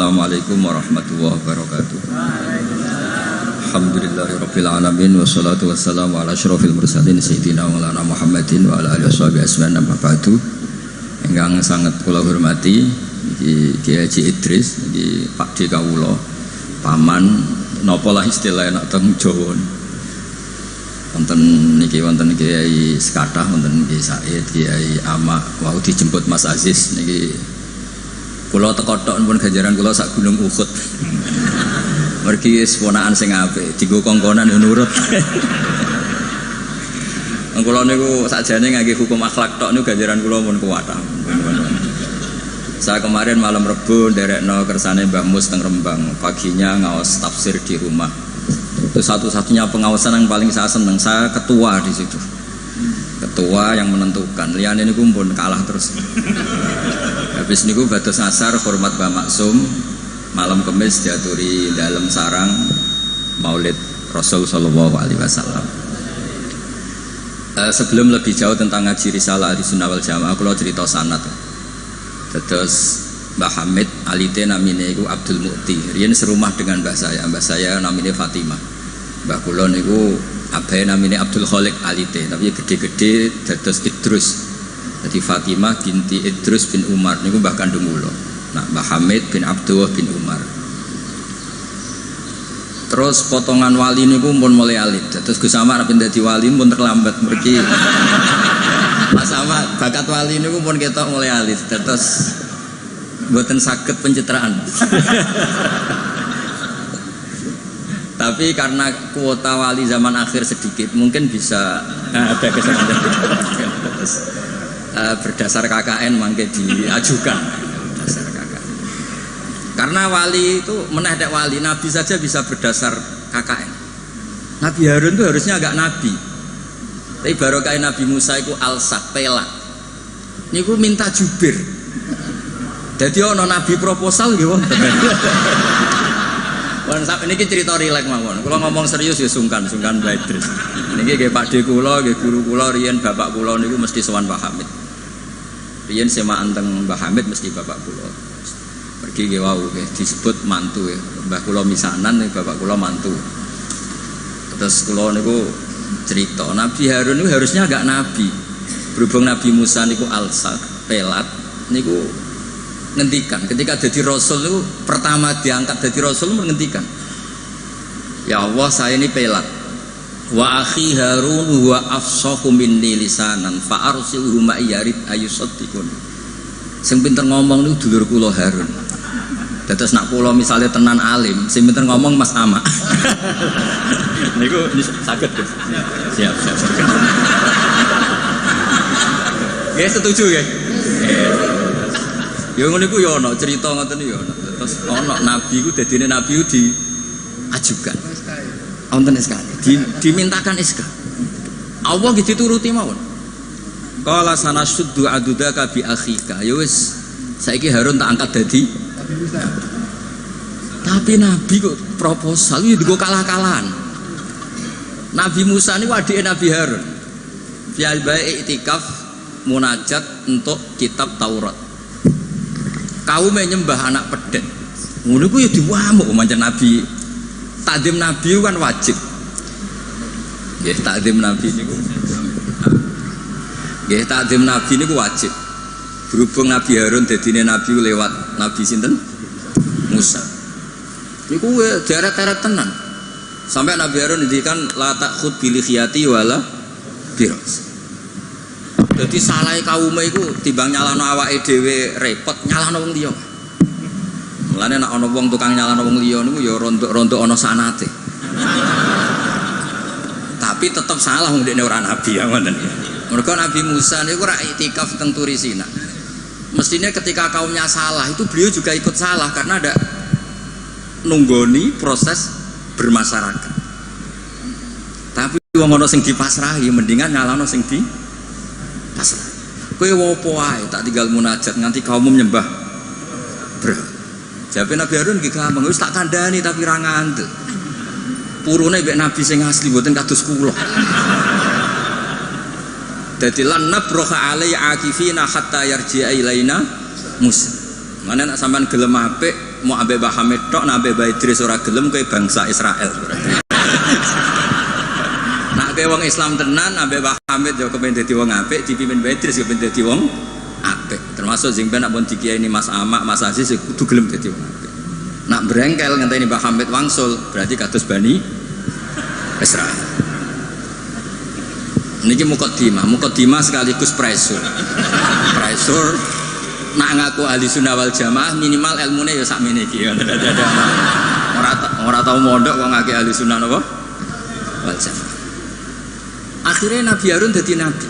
Assalamualaikum warahmatullahi wabarakatuh. Alhamdulillahirabbil alamin wassalatu wassalamu ala asyrofil mursalin sayyidina Maulana Muhammadin wa ala alihi washabihi ajmain amma ba'du. Ingkang sangat kula hormati Kiai Haji Idris iki Pakde kawula paman napa lah istilah nek teng Jawa. Wonten niki wonten Kiai Sekadah, wonten Kiai Said, Kiai Ama wau dijemput Mas Aziz niki. Kula teko tok pun ganjaran kula sak gunung Uhud. Mergi ponakan sing apik, dienggo kongkonan yo nurut. Kula niku sakjane ngangge hukum akhlak tok niku ganjaran kula pun kuwat. Saya kemarin malam Rebo nderekno kersane Mbah Mus teng Rembang, paginya ngaos tafsir di rumah. Itu satu-satunya pengawasan yang paling saya seneng, saya ketua di situ. Ketua yang menentukan, liyane niku pun kalah terus. Habis niku batas asar hormat Mbah Maksum, malam Kamis diaturi dalam sarang Maulid Rasul sallallahu alaihi wasallam. Sebelum lebih jauh tentang ngaji risalah di Sunnah wal Jamaah, kula cerita sanad. Terus Mbah Hamid alite namine iku Abdul Mukti. Riyen serumah dengan mbah saya namine Fatimah. Mbah kula niku abahe namine Abdul Khalik alite, tapi gede-gede dados Idrus. Jadi Fatimah binti Idrus bin Umar niku mbah kandung kula. Nah, Mbah Hamid bin Abdullah bin Umar. Terus potongan wali niku pun mulai alit. Terus Gus Samad nek dadi wali pun terlambat mergi. Mas Samad bakat wali niku pun ketok mulai alit. Terus mboten saged pencitraan. Tapi karena kuota wali zaman akhir sedikit, mungkin bisa ada kesempatan. Berdasar KKN mangke diajukan. Berdasar KKN. Karena wali itu menedek wali, nabi saja bisa berdasar KKN. Nabi Harun itu harusnya agak nabi. Tapi barokah Nabi Musa itu alsak pelak. Niku minta jubir. Jadi ono nabi proposal gitu. Wan sak niki cerita rileks mawon. Kula ngomong serius ya sungkan Mbah Idris. Niki nggih Pakde kula, nggih guru kula riyen bapak kula niku mesti sowan Mbah Hamid. Riyen semaan teng Mbah Hamid mesti bapak kula. Pergi nggih wau nggih disebut mantu ya. Mbah kula misanan nih bapak kula mantu. Terus kula niku cerita Nabi Harun niku harusnya agak nabi. Berhubung Nabi Musa niku alsak, pelat niku ngendikan ketika jadi rasul itu pertama diangkat jadi rasul menghentikan, ya Allah saya ini pelat, wa akhi Harun wa afsahu minni lisanan fa arsilhu ma yarid ayusaddiqun. Sing pinter ngomong niku dulur kula Harun. Dados nak kula misalnya tenan alim, sing pinter ngomong Mas Ama. Niku saged Gus. Siap. Nggih setuju nggih. Ya ngono iku ya ana cerita ngoten ya ana. Terus ana nabi ku dadine nabi ku diajukan. Wonten SK. Dimintakan SK. Allah gitu turuti mawon. Qala sanasuddu adudaka bi akhika. Ya wis saiki Harun tak angkat dadi. Tapi nabi kok proposal iki digo kalah-kalahan. Nabi Musa niku adike Nabi Harun. Fi'al ba'i iktikaf munajat untuk kitab Taurat. Kaum menyembah anak pedet, ngono ku ya diwamuk pancen Nabi. Takdim Nabi kan wajib. Nggih, takdim Nabi niku. Nggih, takdim Nabi niku wajib. Berhubung Nabi Harun dadine Nabi lewat Nabi sinten? Musa. Niku deret-deret tenan. Sampai Nabi Harun ngendikan la takhud bil khiyati wala biras. Jadi salah kaum itu timbang nyalano awake dhewe repot nyalano wong liya. Mulane nek ana wong tukang nyalano wong liya niku ya rontok-rontok ana sanate. Tapi tetap salah wong dekne ora nabi ya ngoten. Mergo Nabi Musa niku ora iktikaf teng Turi Sina. Mestinya ketika kaumnya salah itu beliau juga ikut salah karena ada nunggoni proses bermasyarakat. Tapi wong ana sing dipasrahi mendingan nyalano sing di pasrah. Kowe wopo wae tak tinggal munajat nganti kaum menyembah bro. Jawabe Nabi Harun nggih gampang wis tak kandhani tapi ra ngandel. Purune mek nabi sing asli mboten kados kula. Dadi lan nabroha alai akifina hatta yarji'a ilaina Musa. Mana nak sampean gelem apik mau ambek Mbah Hamid tok, nak ambek Mbah Idris ora gelem kowe bangsa Israel. Nak kowe wong Islam tenan ambek Mbah Hamid yo kepen dadi wong apik, dipimpin Mbah Idris kepen dadi wong apik. Termasuk sing ben nak pun dikiyaini Mas Amak, Mas Aziz kudu gelem dadi wong apik. Nak brengkel ngenteni Mbah Hamid wangsul, berarti kados Bani Israel. Niki mukadimah sekaligus pressure. Nak ngaku ahli sunnah wal jamaah minimal ilmune ya sakmene iki. Ora tau mondok kok ngake ahli sunnah napa? Wal jamaah. Akhirnya Nabi Harun dadi nabi.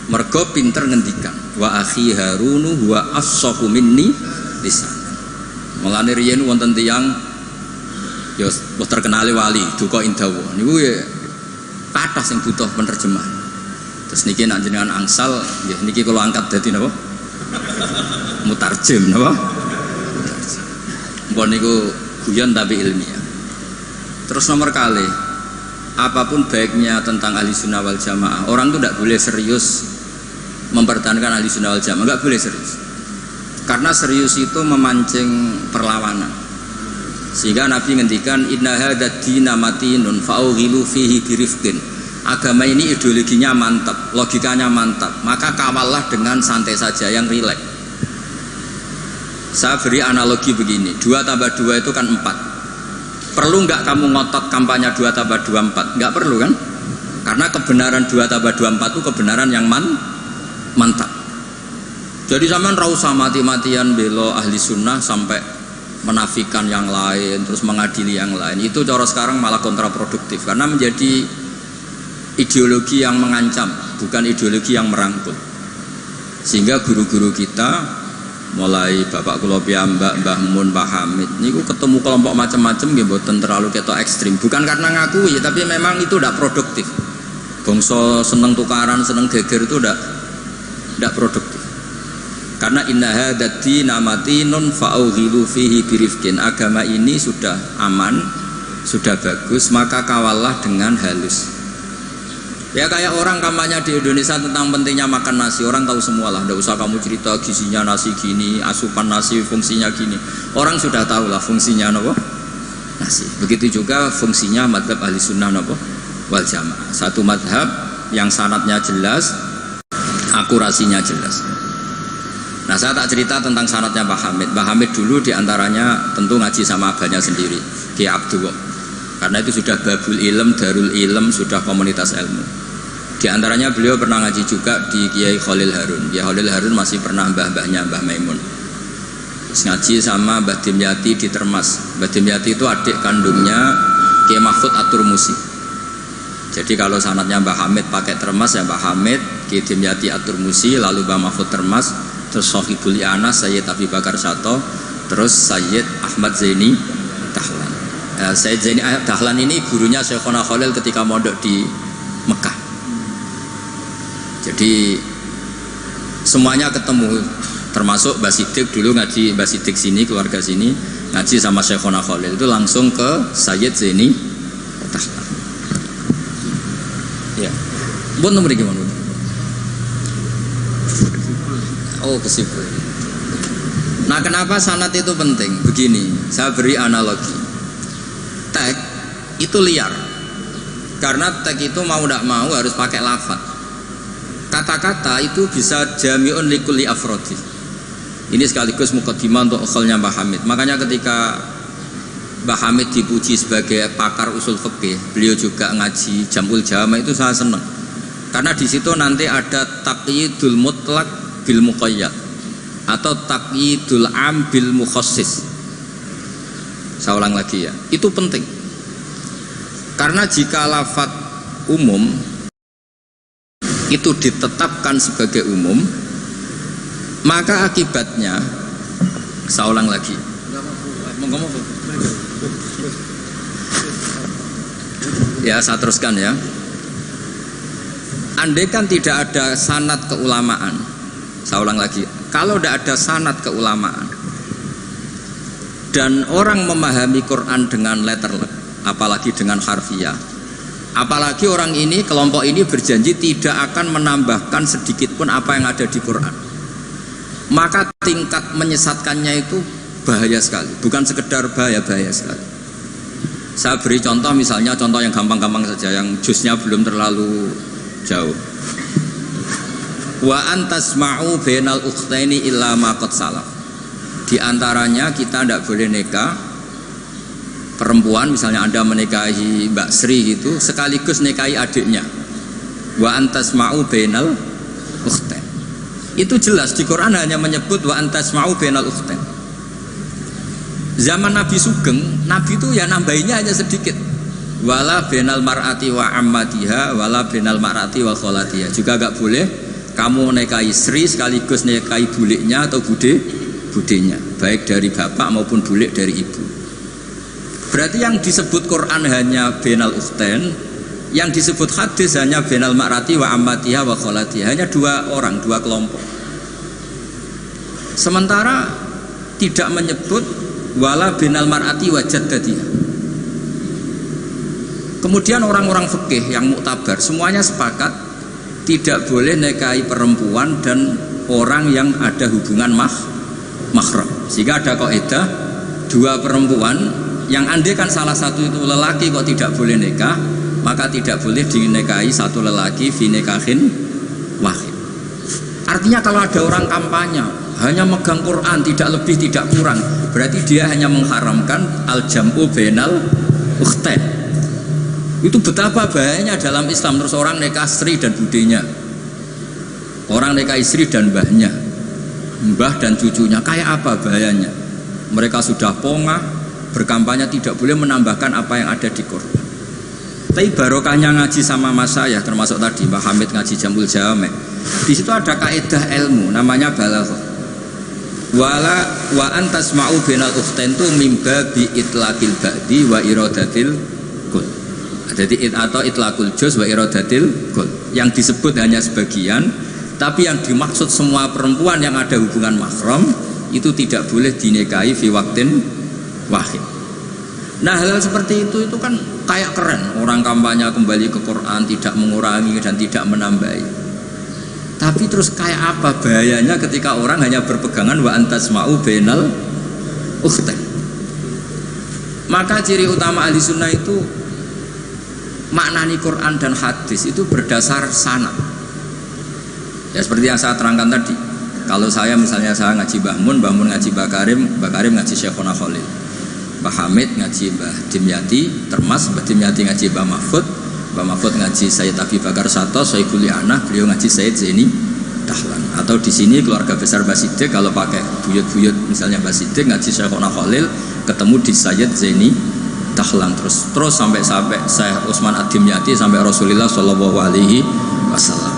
Mergo pinter ngendikan, wa akhi Harunu huwa afsahu minni lisan. Mulane riyen wonten tiyang ya wis terkenale wali duka indawa. Niku ya kathah sing butuh penerjemah. Terus niki nek jenengan angsal nggih niki kula angkat dadi napa? Mutarjem napa? Mbon niku guyon tapi ilmiah. Terus nomor kali, apapun baiknya tentang ahli sunnah wal jamaah, orang itu tidak boleh serius mempertahankan ahli sunnah wal jamaah, nggak boleh serius. Karena serius itu memancing perlawanan. Sehingga Nabi ngendikan inna hadzal dina matinun fa'ughilu fihi birifqin. Agama ini ideologinya mantap, logikanya mantap, maka kawallah dengan santai saja, yang rileks. Saya beri analogi begini, 2 tambah 2 itu kan 4. Perlu nggak kamu ngotot kampanye 2 tambah 2 4? Nggak perlu kan? Karena kebenaran 2 tambah 2 4 itu kebenaran yang mantap. Jadi sampean ra usah mati-matian belo ahli sunnah sampai menafikan yang lain, terus mengadili yang lain. Itu cara sekarang malah kontraproduktif karena menjadi ideologi yang mengancam, bukan ideologi yang merangkul. Sehingga guru-guru kita, mulai Bapak kula piyambak, Mbah Mun, Mbah Hamid, niku ketemu kelompok macam-macam nggih mboten terlalu ketok ekstrim. Bukan karena ngakui, tapi memang itu tidak produktif. Bangsa seneng tukaran, seneng geger itu tidak produktif. Karena inna hadzal dina matinun fa'ughilu fihi birifqin. Agama ini sudah aman, sudah bagus, maka kawallah dengan halus. Ya kayak orang kampanye di Indonesia tentang pentingnya makan nasi, orang tahu semua lah, tidak usah kamu cerita gizinya nasi gini, asupan nasi fungsinya gini, orang sudah tahu lah fungsinya apa? Nasi. Begitu juga fungsinya madhab ahli sunnah apa? Wal jamaah. Satu madhab yang sanadnya jelas, akurasinya jelas. Nah saya tak cerita tentang sanadnya Pak Hamid. Pak Hamid dulu diantaranya tentu ngaji sama abahnya sendiri, Kiai Abdullah. Karena itu sudah babul ilm, darul ilm, sudah komunitas ilmu. Di antaranya beliau pernah ngaji juga di Kiai Khalil Harun. Kiai Khalil Harun masih pernah mbah-mbahnya Mbah Maimun. Terus ngaji sama Mbah Dimyati di Termas. Mbah Dimyati itu adik kandungnya Kiai Mahfud At-Turmusi. Jadi kalau sanadnya Mbah Hamid pakai Termas ya Mbah Hamid, Kiai Dimyati At-Turmusi, lalu Mbah Mahfud Termas, terus Sohibul I'anas Sayyid Abi Bakar Sato, terus Sayyid Ahmad Zaini Dahlan. Sayyid Zaini Dahlan ini gurunya Syekhona Khalil ketika mondok di Mekah. Jadi semuanya ketemu, termasuk Mbah Siddiq dulu ngaji, Mbah Siddiq sini, keluarga sini ngaji sama Syekhona Khalil, itu langsung ke Sayyid Zaini Dahlan. Ya, buat nomor gimana? Oh kesipul. Nah kenapa sanad itu penting? Begini, saya beri analogi. Tag itu liar, karena tag itu mau tidak mau harus pakai lafaz. Kata-kata itu bisa jami'un likulli afrodi. Ini sekaligus mukaddimah untuk ukholnya Mbah Hamid. Makanya ketika Mbah Hamid dipuji sebagai pakar usul fikih, beliau juga ngaji Jamul Jama, itu saya senang. Karena di situ nanti ada taqyidul mutlak bil muqayyad atau taqyidul am bil mukhassis. Saya ulang lagi ya, itu penting. Karena jika lafaz umum itu ditetapkan sebagai umum, maka akibatnya, saya ulang lagi. Ya, saya teruskan ya. Andai kan tidak ada sanad keulamaan, saya ulang lagi, kalau tidak ada sanad keulamaan dan orang memahami Quran dengan letterlek, apalagi dengan harfiah, apalagi orang ini, kelompok ini berjanji tidak akan menambahkan sedikit pun apa yang ada di Quran, maka tingkat menyesatkannya itu bahaya sekali. Bukan sekedar bahaya sekali. Saya beri contoh, misalnya contoh yang gampang-gampang saja, yang jusnya belum terlalu jauh. Wa antasma'u bainal ukhtaini illa ma qad salaf. Di antaranya kita tidak boleh nikah perempuan, misalnya Anda menikahi Mbak Sri gitu, sekaligus nikahi adiknya. Wa antasma'u bainal ukhtain. Itu jelas di Quran hanya menyebut wa antasma'u bainal ukhtain. Zaman Nabi Sugeng, Nabi itu ya nambahinnya hanya sedikit. Wala bainal mar'ati wa ammatiha wala bainal mar'ati wa kholatiha. Juga enggak boleh kamu nikahi Sri sekaligus nikahi buliknya atau budenya, baik dari bapak maupun bulik dari ibu. Berarti yang disebut Quran hanya bainal ukhtain, yang disebut hadis hanya bainal mar'ati wa ammatiha wa kholatiha, hanya dua orang, dua kelompok. Sementara tidak menyebut wala binal mar'ati wa jaddatiha. Kemudian orang-orang fikih yang muktabar semuanya sepakat tidak boleh nikahi perempuan dan orang yang ada hubungan mahram. Sehingga ada kaidah dua perempuan yang andai kan salah satu itu lelaki kok tidak boleh nikah, maka tidak boleh dinikahi satu lelaki fi nikahin wahid. Artinya kalau ada orang kampanye hanya megang Quran tidak lebih tidak kurang, berarti dia hanya mengharamkan al-jam'u bainal ukhtain. Itu betapa bahayanya dalam Islam. Terus orang nikah Sri dan budenya, orang nikah istri dan mbahnya, mbah dan cucunya, kayak apa bahayanya? Mereka sudah pongah berkampanye tidak boleh menambahkan apa yang ada di Quran. Tapi barokahnya ngaji sama mas saya, termasuk tadi Mbak Hamid ngaji Jamul Jame, di situ ada kaidah ilmu namanya balaghah. Wala wa antasma'u bainal ukhtain tu mimba bi itlaqil ba'di wa iradatil kul. Jadi atau itlaqul juz wa iradatil kul. Yang disebut hanya sebagian, tapi yang dimaksud semua perempuan yang ada hubungan mahram itu tidak boleh dinikahi fi waqtin wahid. Nah, hal seperti itu kan kayak keren. Orang kampanye kembali ke Quran, tidak mengurangi dan tidak menambahi. Tapi terus kayak apa bahayanya ketika orang hanya berpegangan wa antasma'u bainal ukhtain. Maka ciri utama ahli sunnah itu maknani Quran dan hadis itu berdasar sanad. Ya seperti yang saya terangkan tadi. Kalau saya misalnya saya ngaji Mbah Mun ngaji Mbah Karim ngaji Syekhona Khalil, Mbah Hamid ngaji Mbah Dimyati, Termas Mbah Dimyati ngaji Mbah Mahfud, Mbah Mahfud ngaji Sayyid Abi Bakar Sato, Sohibul Li'anah, beliau ngaji Sayyid Zaini Dahlan. Atau di sini keluarga besar Mbah Siddiq, kalau pakai buyut-buyut misalnya Mbah Siddiq ngaji Syekhona Khalil, ketemu di Sayyid Zaini Dahlan, terus sampai Syekh Utsman Ad-Dimyati sampai Rasulullah Shallallahu Alaihi Wasallam.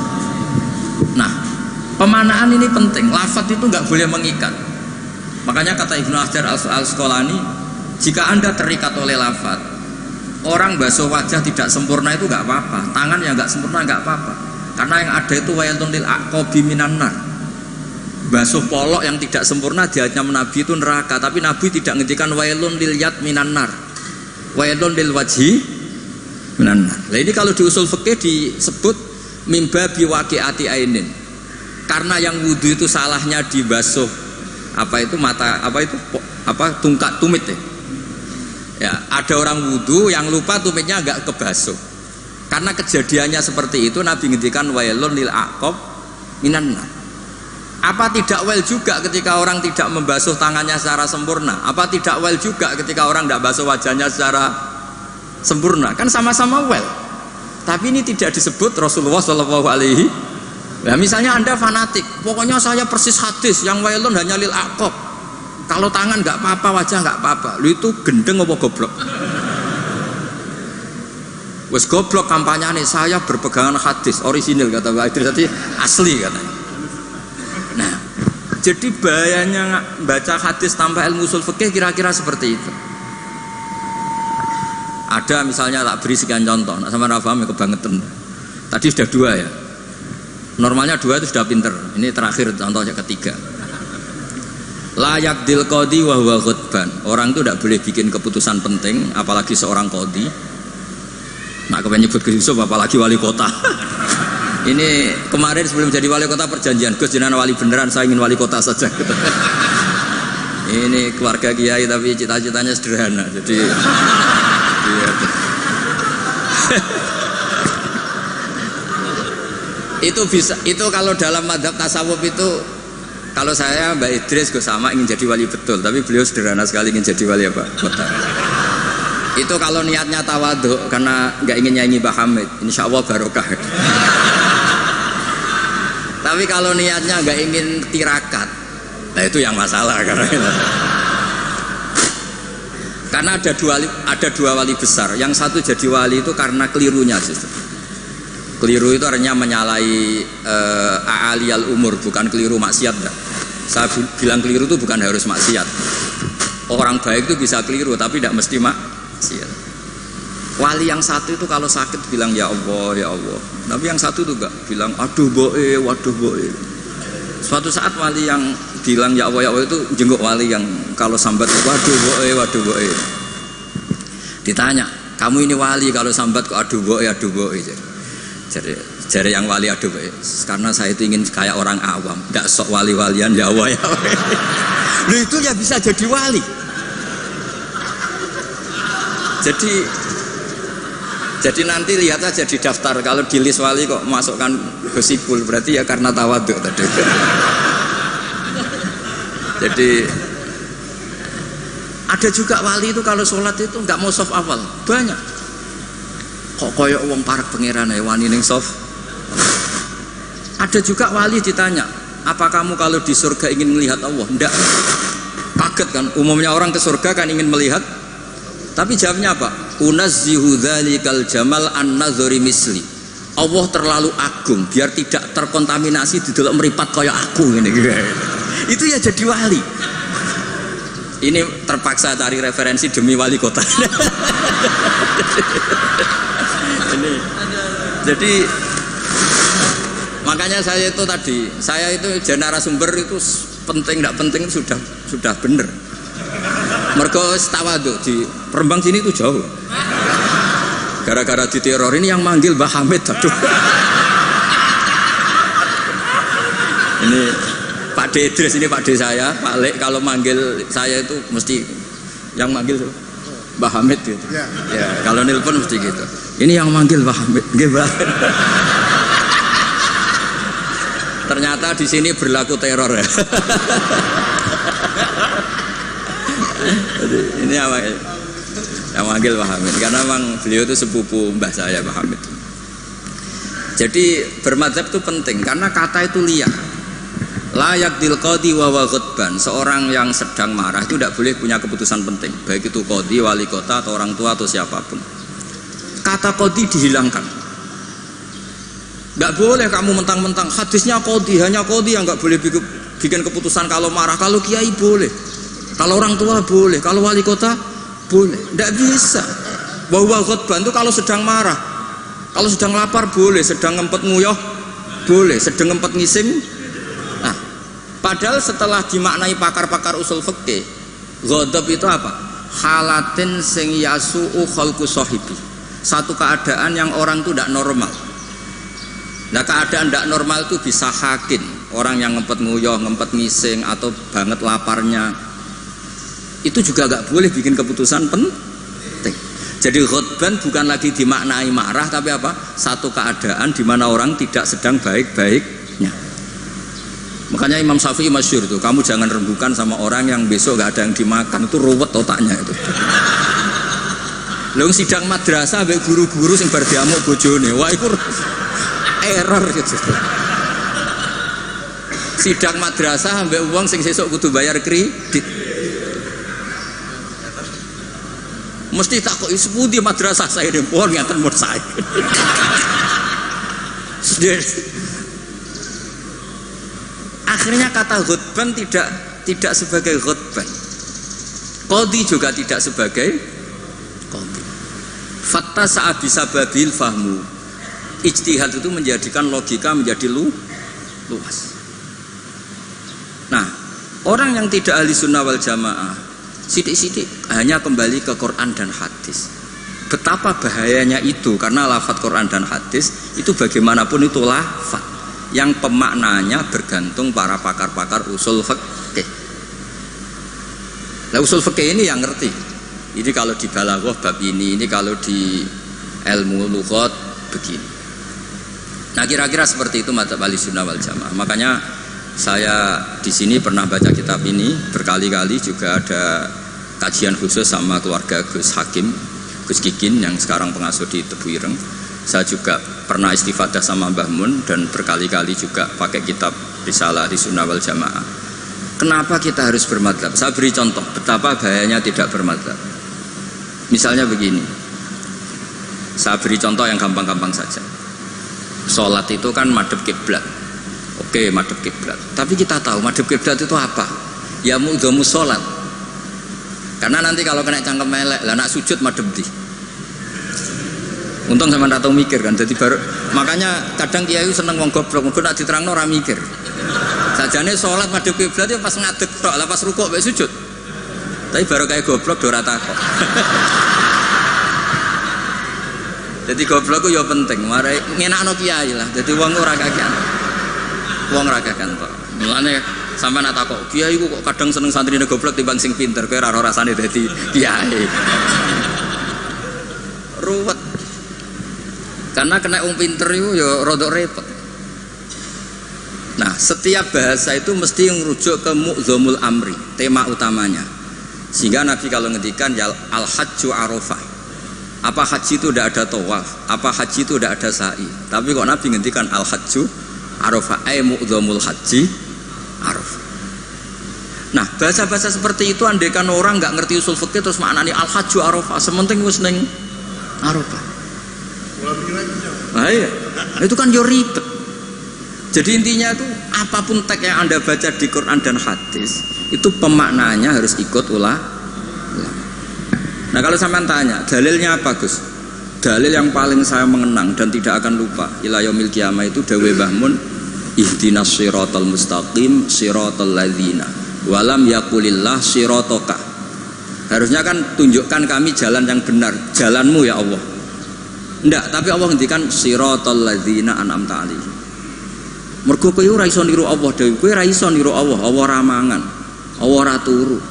Nah, pemanaan ini penting. Lafadz itu nggak boleh mengikat. Makanya kata Ibnu Hajar Al-Asqalani, jika Anda terikat oleh lafadz, orang basuh wajah tidak sempurna itu nggak apa-apa, tangan yang nggak sempurna nggak apa-apa, karena yang ada itu wailun lil aqabi minan nar. Basuh polok yang tidak sempurna di hadisnya Nabi itu neraka, tapi Nabi tidak ngendikan wailun lil yad minan nar, wailun lil wajhi minan nar. Nah, ini kalau di usul fikih disebut mimba biwaqi'ati ainin, karena yang wudu itu salahnya dibasuh tungkat tumit ya. Ya, ada orang wudhu yang lupa tumitnya agak kebasuh. Karena kejadiannya seperti itu, Nabi ngendikan wailun lil aqab minan nar. Apa tidak well juga ketika orang tidak membasuh tangannya secara sempurna? Apa tidak well juga ketika orang tidak basuh wajahnya secara sempurna? Kan sama-sama well. Tapi ini tidak disebut Rasulullah Shallallahu Alaihi. Nah, misalnya Anda fanatik, pokoknya saya persis hadis yang wailun hanya lil aqab. Kalau tangan nggak apa-apa, wajah nggak apa-apa. Lu itu gendeng apa goblok? Wes goblok kampanyane, saya berpegangan hadis orisinil kata Pak Idris tadi, asli katanya. Nah, jadi bahayanya baca hadis tanpa ilmu usul fikih kira-kira seperti itu. Ada misalnya tak beri sekian contoh, nak sama Rafaham ya kebangetan. Tadi sudah 2 ya. Normalnya 2 itu sudah pinter. Ini terakhir contohnya ketiga. Layak dil qadi wa huwa ghadban. Orang itu tidak boleh bikin keputusan penting, apalagi seorang qadi. Nak kepengen nyebut Gus Yusuf apalagi wali kota. Ini kemarin sebelum jadi wali kota perjanjian, Gus jenengan wali beneran, saya ingin wali kota saja. Ini keluarga kiai tapi cita-citanya sederhana. Jadi iya. Itu bisa, itu kalau dalam madhab tasawuf itu, kalau saya Mbak Idris Gus sama ingin jadi wali betul, tapi beliau sederhana sekali ingin jadi wali apa? Kota. Itu kalau niatnya tawadhu karena nggak ingin nyanyi Mbah Hamid, insya Allah barokah. Tapi kalau niatnya nggak ingin tirakat, nah itu yang masalah karena ada dua wali besar. Yang satu jadi wali itu karena kelirunya justru. Keliru itu artinya menyalahi a'aliyal umur, bukan keliru maksiat. Saya bilang keliru itu bukan harus maksiat. Orang baik itu bisa keliru tapi tidak mesti maksiat. Wali yang satu itu kalau sakit bilang ya Allah ya Allah, tapi yang satu itu enggak bilang aduh boe waduh boe. Suatu saat wali yang bilang ya Allah itu jenguk wali yang kalau sambat waduh boe. Ditanya, kamu ini wali kalau sambat kok aduh boe. Jadi yang wali aduh boe, karena saya itu ingin kayak orang awam, tidak sok wali-walian ya Allah ya Allah. Lu itu ya bisa jadi wali. Jadi nanti lihat aja di daftar, kalau di list wali kok masukkan Gusipul, berarti ya karena tawadhu tadi. Jadi ada juga wali itu kalau sholat itu nggak mau soft awal, banyak. Kok koyok wong parak pangeran ya wani ning soft. Ada juga wali ditanya, apa kamu kalau di surga ingin melihat Allah? Ndak. Kaget kan, umumnya orang ke surga kan ingin melihat. Tapi jawabnya apa? Unazzihu dzalikal jamal an-nazari misli. Allah terlalu agung biar tidak terkontaminasi di dalam meripat kayak aku ini. Itu ya jadi wali. Ini terpaksa cari referensi demi wali kota. Ini. Jadi makanya saya itu narasumber itu penting tidak penting sudah bener. Mergo tawadhu di Rembang sini itu jauh. Gara-gara diteror ini yang manggil Mbah Hamid, aduh. Ini Pak D Idris, ini Pak D saya, Pak Lek kalau manggil saya itu mesti yang manggil Mbah Hamid gitu. Ya, kalau nelpon mesti gitu. Ini yang manggil Mbah Hamid, nggih, Mbah. Ternyata di sini berlaku teror ya. Ini apa? Yang manggil Mbah Hamid karena memang beliau itu sepupu mbah saya Mbah Hamid. Jadi bermadzhab itu penting karena kata itu liar. Layak dil qadi wa ghadban. Seorang yang sedang marah itu tidak boleh punya keputusan penting, baik itu qadi, wali kota atau orang tua atau siapapun. Kata qadi dihilangkan. Nggak boleh kamu mentang-mentang hadisnya qadi, hanya qadi yang nggak boleh bikin keputusan kalau marah. Kalau kiai boleh, kalau orang tua boleh, kalau wali kota boleh. Nggak bisa. Bahwa ghadban itu kalau sedang marah, kalau sedang lapar boleh, sedang ngempet nguyuh boleh, sedang ngempet ngising. Nah, padahal setelah dimaknai pakar-pakar usul fikih, ghadab itu apa? Halatin sing yasu'u khalqu sahibi. Satu keadaan yang orang itu tidak normal. Nah, keadaan tidak normal itu bisa hakin, orang yang ngempet nguyuh, ngempet ngising atau banget laparnya. Itu juga nggak boleh bikin keputusan penting. Jadi ghadban bukan lagi dimaknai marah, tapi apa? Satu keadaan di mana orang tidak sedang baik-baiknya. Makanya Imam Syafi'i masyhur itu, kamu jangan rembukan sama orang yang besok nggak ada yang dimakan, itu ruwet otaknya itu. Lalu sidang madrasah ambek guru-guru sing bar diamuk bojone, wah itu error gitu. Sidang madrasah ambek uang sing sesuk kudu bayar kredit. Mesti takoki sepundi madrasah saya ini pun ngaten mun saya. Akhirnya kata ghadban tidak sebagai ghadban. Qadhi juga tidak sebagai qadhi. Fatta sa'abisa babil fahmu. Ijtihad itu menjadikan logika menjadi luas. Nah, orang yang tidak ahli sunnah wal jamaah sidik-sidik hanya kembali ke Quran dan hadis. Betapa bahayanya itu, karena lafadz Quran dan hadis itu bagaimanapun itu lafadz yang pemaknanya bergantung para pakar-pakar usul fikih. Lah usul fikih ini yang ngerti. Ini kalau di balaghah bab ini kalau di ilmu lughat begini. Nah kira-kira seperti itu madzhab Ahlussunnah wal Jamaah. Makanya saya di sini pernah baca kitab ini berkali-kali, juga ada kajian khusus sama keluarga Gus Hakim, Gus Kikin yang sekarang pengasuh di Tebu Ireng. Saya juga pernah istifadah sama Mbah Mun dan berkali-kali juga pakai kitab Risalah Ahlussunnah wal Jamaah. Kenapa kita harus bermadzhab? Saya beri contoh betapa bahayanya tidak bermadzhab. Misalnya begini, saya beri contoh yang gampang-gampang saja. Sholat itu kan madhep kiblat. Oke, madhep kiblat. Tapi kita tahu madhep kiblat itu apa? Ya mu'dhamu sholat. Karena nanti kalau kena cangkem melek, lah nak sujud madhep di. Untung sama ndak tahu mikir kan. Jadi baru makanya kadang kiai seneng wong goblok, mengko nak diterangno ora mikir. Sajane sholat madhep kiblat itu pas ngadeg tok, lah pas rukuk mek sujud. Tapi baru kayak goblok do ora takok. Jadi goblok itu ya penting, mari ngenakno kiai lah. Jadi wong ora kakean. Wong ora kakean kok. Mulane sampean nak takok, kiai ku kok kadang seneng santrine goblok timbang sing pinter, kowe ora rasane dadi kiai. Ruwet. Karena kena wong pinter itu ya rada repot. Nah, setiap bahasa itu mesti merujuk ke mu'dhamul amri, tema utamanya. Sehingga Nabi kalau ngendikan ya al-hajju arafah. Apa haji itu tidak ada tawaf, apa haji itu tidak ada sa'i. Tapi kok Nabi ngendikan al-hajju arafah, ay mu'dhamul haji arafah. Nah, bahasa-bahasa seperti itu andaikan orang nggak ngerti usul fikih terus maknanya al-hajju arafah, sementing wis ning arafah. Nah, iya. Itu kan yo ribet. Jadi intinya itu apapun teks yang Anda baca di Quran dan hadis itu pemaknanya harus ikut ulama. Nah kalau sampean tanya dalilnya apa Gus? Dalil yang paling saya mengenang dan tidak akan lupa ila yaumil qiyamah itu dawuh Mbah Mun, ihdinas siratal mustaqim siratal ladzina walam yaqulillah sirataka. Harusnya kan tunjukkan kami jalan yang benar, jalanmu ya Allah. Enggak, tapi Allah ngendikan siratal ladzina an'amta alaihim. Mergo kowe ora iso niru Allah dhewe, kowe ora iso niru Allah, Allah ora mangan, Allah ora turu.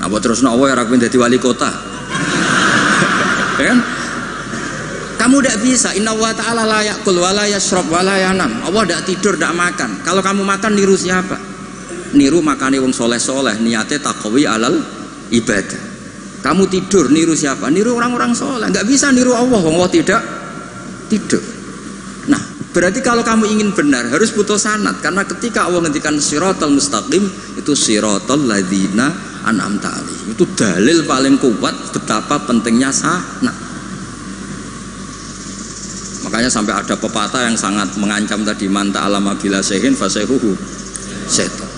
Apa terusno Allah ora pengen dadi wali kota. Kan? Kamu tidak bisa, inna wa ta'ala la ya'kul wa la yashrab wa la yanam. Allah tidak tidur, tidak makan. Kalau kamu makan niru siapa? Niru makane wong soleh-soleh, niate taqwi alal ibadah. Kamu tidur niru siapa? Niru orang-orang soleh. Enggak bisa niru Allah, Allah tidak tidur. Nah, berarti kalau kamu ingin benar harus butuh sanad, karena ketika Allah ngendikan siratal mustaqim itu siratal ladzina an'amta alaihim. Itu dalil paling kuat betapa pentingnya sanad. Makanya sampai ada pepatah yang sangat mengancam tadi, manta alama bila sehin fasehuhu setan.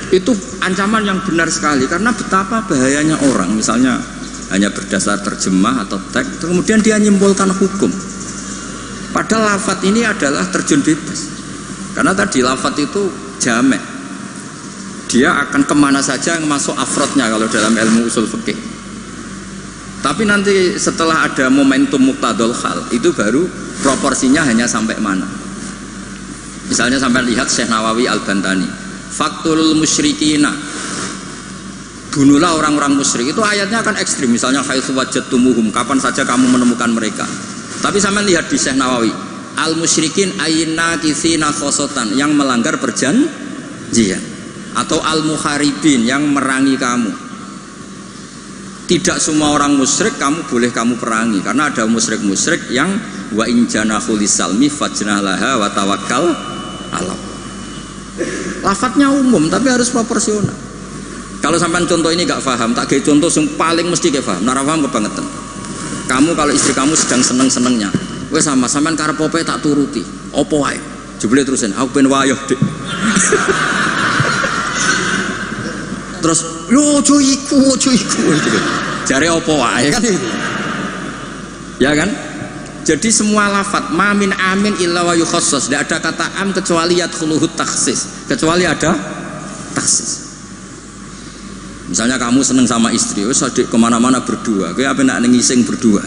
Itu ancaman yang benar sekali, karena betapa bahayanya orang misalnya hanya berdasar terjemah atau teks kemudian dia menyimpulkan hukum, padahal lafadz ini adalah terjun bebas. Karena tadi lafadz itu jamek, dia akan kemana saja yang masuk afrodnya kalau dalam ilmu usul fikih. Tapi nanti setelah ada momentum muqtadul hal itu baru proporsinya hanya sampai mana. Misalnya sampai lihat Syekh Nawawi Al-Bantani, faktul musyrikina, bunuhlah orang-orang musyrik. Itu ayatnya akan ekstrim, misalnya haitsu wajadtumuhum, kapan saja kamu menemukan mereka. Tapi sampai lihat di Syekh Nawawi, al musyrikin ayna kisina khosotan, yang melanggar perjanjian, atau al muharibin, yang merangi kamu. Tidak semua orang musyrik kamu boleh kamu perangi, karena ada musyrik-musyrik yang wa in janahu lisalmi fajnah laha wa tawakkal ala. Lafadznya umum tapi harus proporsional. Kalau sampean contoh ini gak paham, tak kayak contoh yang paling mesti gak paham. Nara paham kebangetan. Kamu kalau istri kamu sedang seneng-senengnya, wes sama sampean karep opo tak turuti. Opo wae? Jebule terusin, aku ben wayoh, Dik. Terus yo ojo iku gitu. Jare opo wae kan itu. Ya kan? Jadi semua lafadz mamin amin illa wa yukhassas, tidak ada kata am kecuali yadkhuluhu takhsis, kecuali ada takhsis. Misalnya kamu seneng sama istri, wis adik kemana-mana berdua, kowe apa nak ngising berdua.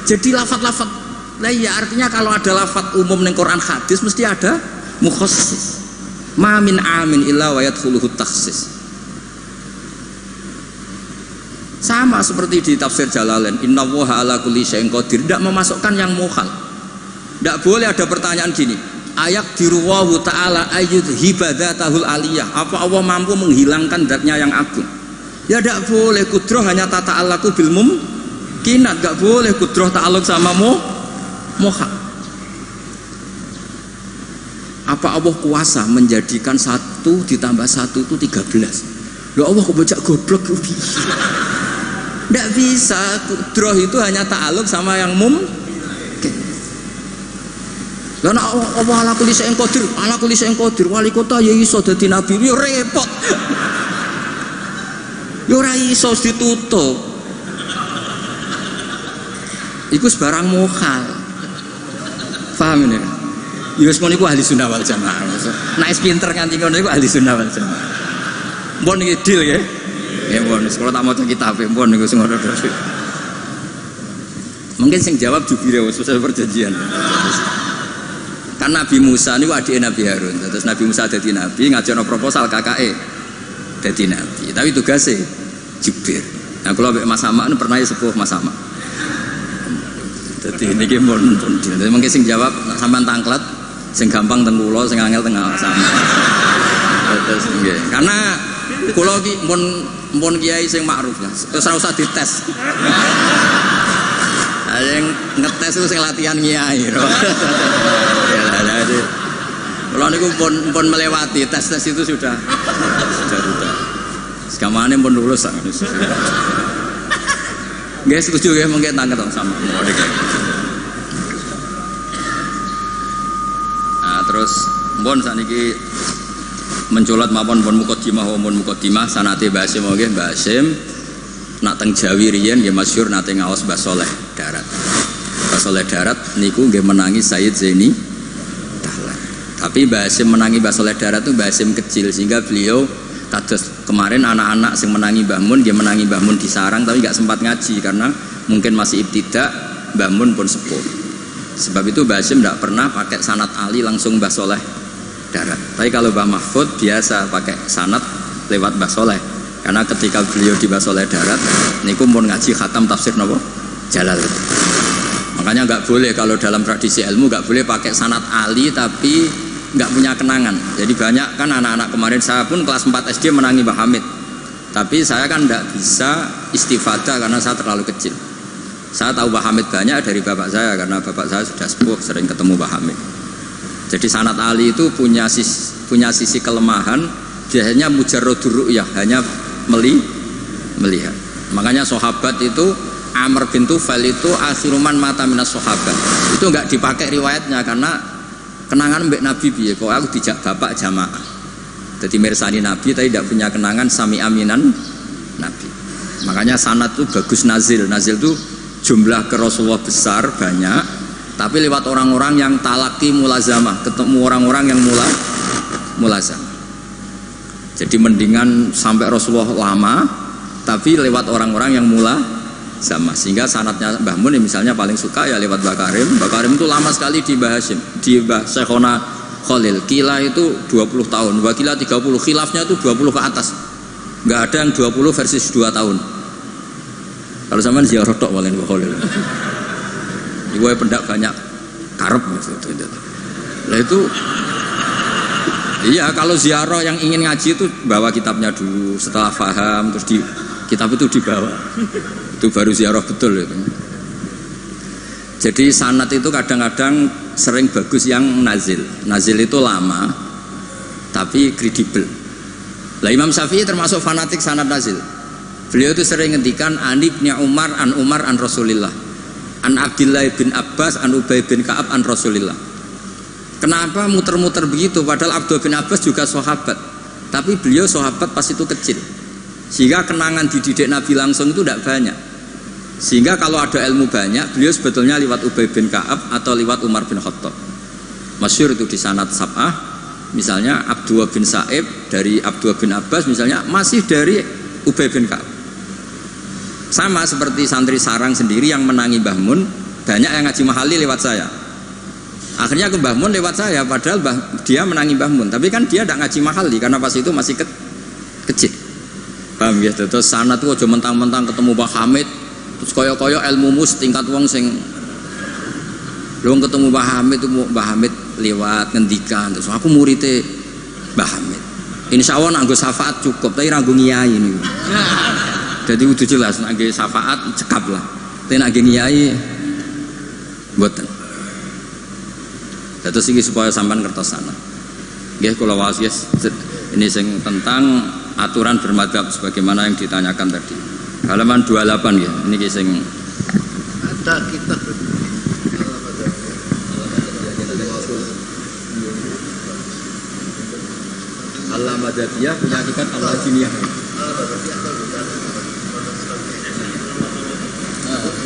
Jadi lafadz-lafadz, lah ya artinya kalau ada lafadz umum ning Quran hadis mesti ada mukhassis. Ma min amin illa wa yadkhuluhu takhsis. Sama seperti di tafsir Jalalain, innallaha ala kulli syai'in qadir, tidak memasukkan yang mukhal. Tidak boleh ada pertanyaan gini, ayak diruwahu ta'ala ayyud hibadatahul aliyah, apa Allah mampu menghilangkan zatnya yang agung? Ya tidak boleh. Kudroh hanya tata alaku bil mumkinat, tidak boleh kudroh ta'aluk sama mukhal. Apa Allah kuasa menjadikan 1 ditambah 1 itu 13? Ya Allah kok bocah goblok. Tidak bisa. Kudroh itu hanya ta'aluk sama yang lah nek Allah ala kulli syai'in qadir, ala kulli syai'in qadir, wali kota ya iso dadi nabi, yo repot. Yo ora iso ditutup. Iku sebarang mukhal. Paham ini? Ya wis niku ahli sunnah wal jamaah. Nek wis pinter nganti ngono iku ahli sunnah wal jamaah. Mbon iki deal ya. Ya mbon, kalau tak maca kitab mbon niku sing ngono terus. Mungkin sing jawab jubire wis selesai perjanjian. Kan Nabi Musa niku adike Nabi Harun. Terus Nabi Musa dadi nabi, ngajono proposal kakake dadi nabi. Tapi tugasnya Jubir. Nah kalau Mas Sama pernah sepuh Mas Sama. Jadi niki mun mungkin sing jawab sampean tangklet, sing gampang teng kula, sing angel teng Sama. Terus nggih. Karena kula iki mun kiai sing makruf lah. Terus ora usah dites. Yang ngetes itu sing latihan kiai. Kalau niku pun melewati tes itu sudah. Sekamane pun lulus sangat. Nggih setuju nggih mungkin tangket sama. Nah, terus pun saniki mencolot mapun pun mukadimah sanate Mbah Hasyim nggih Mbah Hasyim nak teng Jawi riyen nggih masyhur nate ngaos Mbah Saleh Darat. Mbah Saleh Darat niku nggih menangi Sayyid Zaini Dahlan. Tapi Mbah Hasyim menangi Mbah Saleh Darat itu Mbah Hasyim kecil sehingga beliau kados kemarin anak-anak sing menangi Mbah Mun nggih menangi Mbah Mun di sarang tapi nggak sempat ngaji karena mungkin masih ibtidak, Mbah Mun pun sepuh. Sebab itu Mbah Hasyim tidak pernah pakai sanad Ali langsung Mbah Saleh Darat. Tapi kalau Mbah Mahfud biasa pakai sanad lewat Mbah Saleh. Karena ketika beliau di Mbah Saleh Darat niku pun ngaji khatam tafsir napa Jalal. Makanya nggak boleh kalau dalam tradisi ilmu nggak boleh pakai sanad Ali tapi nggak punya kenangan. Jadi banyak kan anak-anak kemarin saya pun kelas 4 SD menangi Mbah Hamid. Tapi saya kan nggak bisa istifadah karena saya terlalu kecil. Saya tahu Mbah Hamid banyak dari bapak saya karena bapak saya sudah sepuh sering ketemu Mbah Hamid. Jadi sanad Ali itu punya sisi kelemahan, biasanya mujarradur ru'yah, hanya melihat. Makanya sahabat itu Amr bin Tufail itu akhiruman mata minas sahabat. Itu enggak dipakai riwayatnya karena kenangan mbek Nabi piye kok aku dijak bapak jamaah. Jadi mirsani Nabi tapi tidak punya kenangan sami aminan Nabi. Makanya sanad itu bagus nazil. Nazil itu jumlah ke Rasulullah besar banyak, tapi lewat orang-orang yang talaki mulazamah, ketemu orang-orang yang mulazamah. Jadi mendingan sampai Rasulullah lama, tapi lewat orang-orang yang mulazamah. Sehingga sanadnya Mbah Mun misalnya paling suka ya lewat Mbah Karim. Mbah Karim itu lama sekali di Mbah Hasyim, di Mbah Syekhona Khalil. Kila itu 20 tahun, Mbah Kila 30, khilafnya itu 20 ke atas. Nggak ada yang 20 versus 2 tahun. Kalau zaman ziarah tok walen Mbah Khalil. Ibu pendak banyak karep maksudnya. Lah itu iya, kalau ziarah yang ingin ngaji itu bawa kitabnya dulu, setelah paham terus di kitab itu dibawa. Itu baru ziarah betul itu. Jadi sanad itu kadang-kadang sering bagus yang nazil. Nazil itu lama tapi kredibel. Lah Imam Syafi'i termasuk fanatik sanad nazil. Beliau itu sering ngendikan an Ibnu Umar an Rasulillah, an Abdullah bin Abbas an Ubay bin Ka'ab an Rasulillah. Kenapa muter-muter begitu? Padahal Abdullah bin Abbas juga sahabat, tapi beliau sahabat pas itu kecil, sehingga kenangan dididik Nabi langsung itu tidak banyak. Sehingga kalau ada ilmu banyak, beliau sebetulnya lewat Ubay bin Ka'ab atau lewat Umar bin Khattab. Masyhur itu di sanad sab'ah, misalnya Abdullah bin Sa'ib dari Abdullah bin Abbas, misalnya masih dari Ubay bin Ka'ab. Sama seperti santri sarang sendiri yang menangi Mbah Mun, banyak yang ngaji mahali lewat saya. Akhirnya ke Mbah Mun lewat saya, padahal dia menangi Mbah Mun, tapi kan dia tidak ngaji mahali karena pas itu masih kecil. Paham ya? Terus sana tuh aja mentang-mentang ketemu Mbah Hamid, terus koyo-koyo ilmu mus tingkat wong sing belum ketemu Mbah Hamid itu Mbah Hamid lewat ngendikan, terus aku muridnya Mbah Hamid. Insya Allah nganggo syafaat cukup, tapi nganggo ngiyai ini. Jadi udah jelas nganggo syafaat cekap lah. Tapi nganggo ngiyai buatan. Terus ini supaya sampean kertas sana. Nggih kula waos yes. Ini sing tentang aturan bermadzhab sebagaimana yang ditanyakan tadi. Halaman 28 ya. Ini sing ada kitab Allah Madadiyah punya kitab Allah Jiniyah.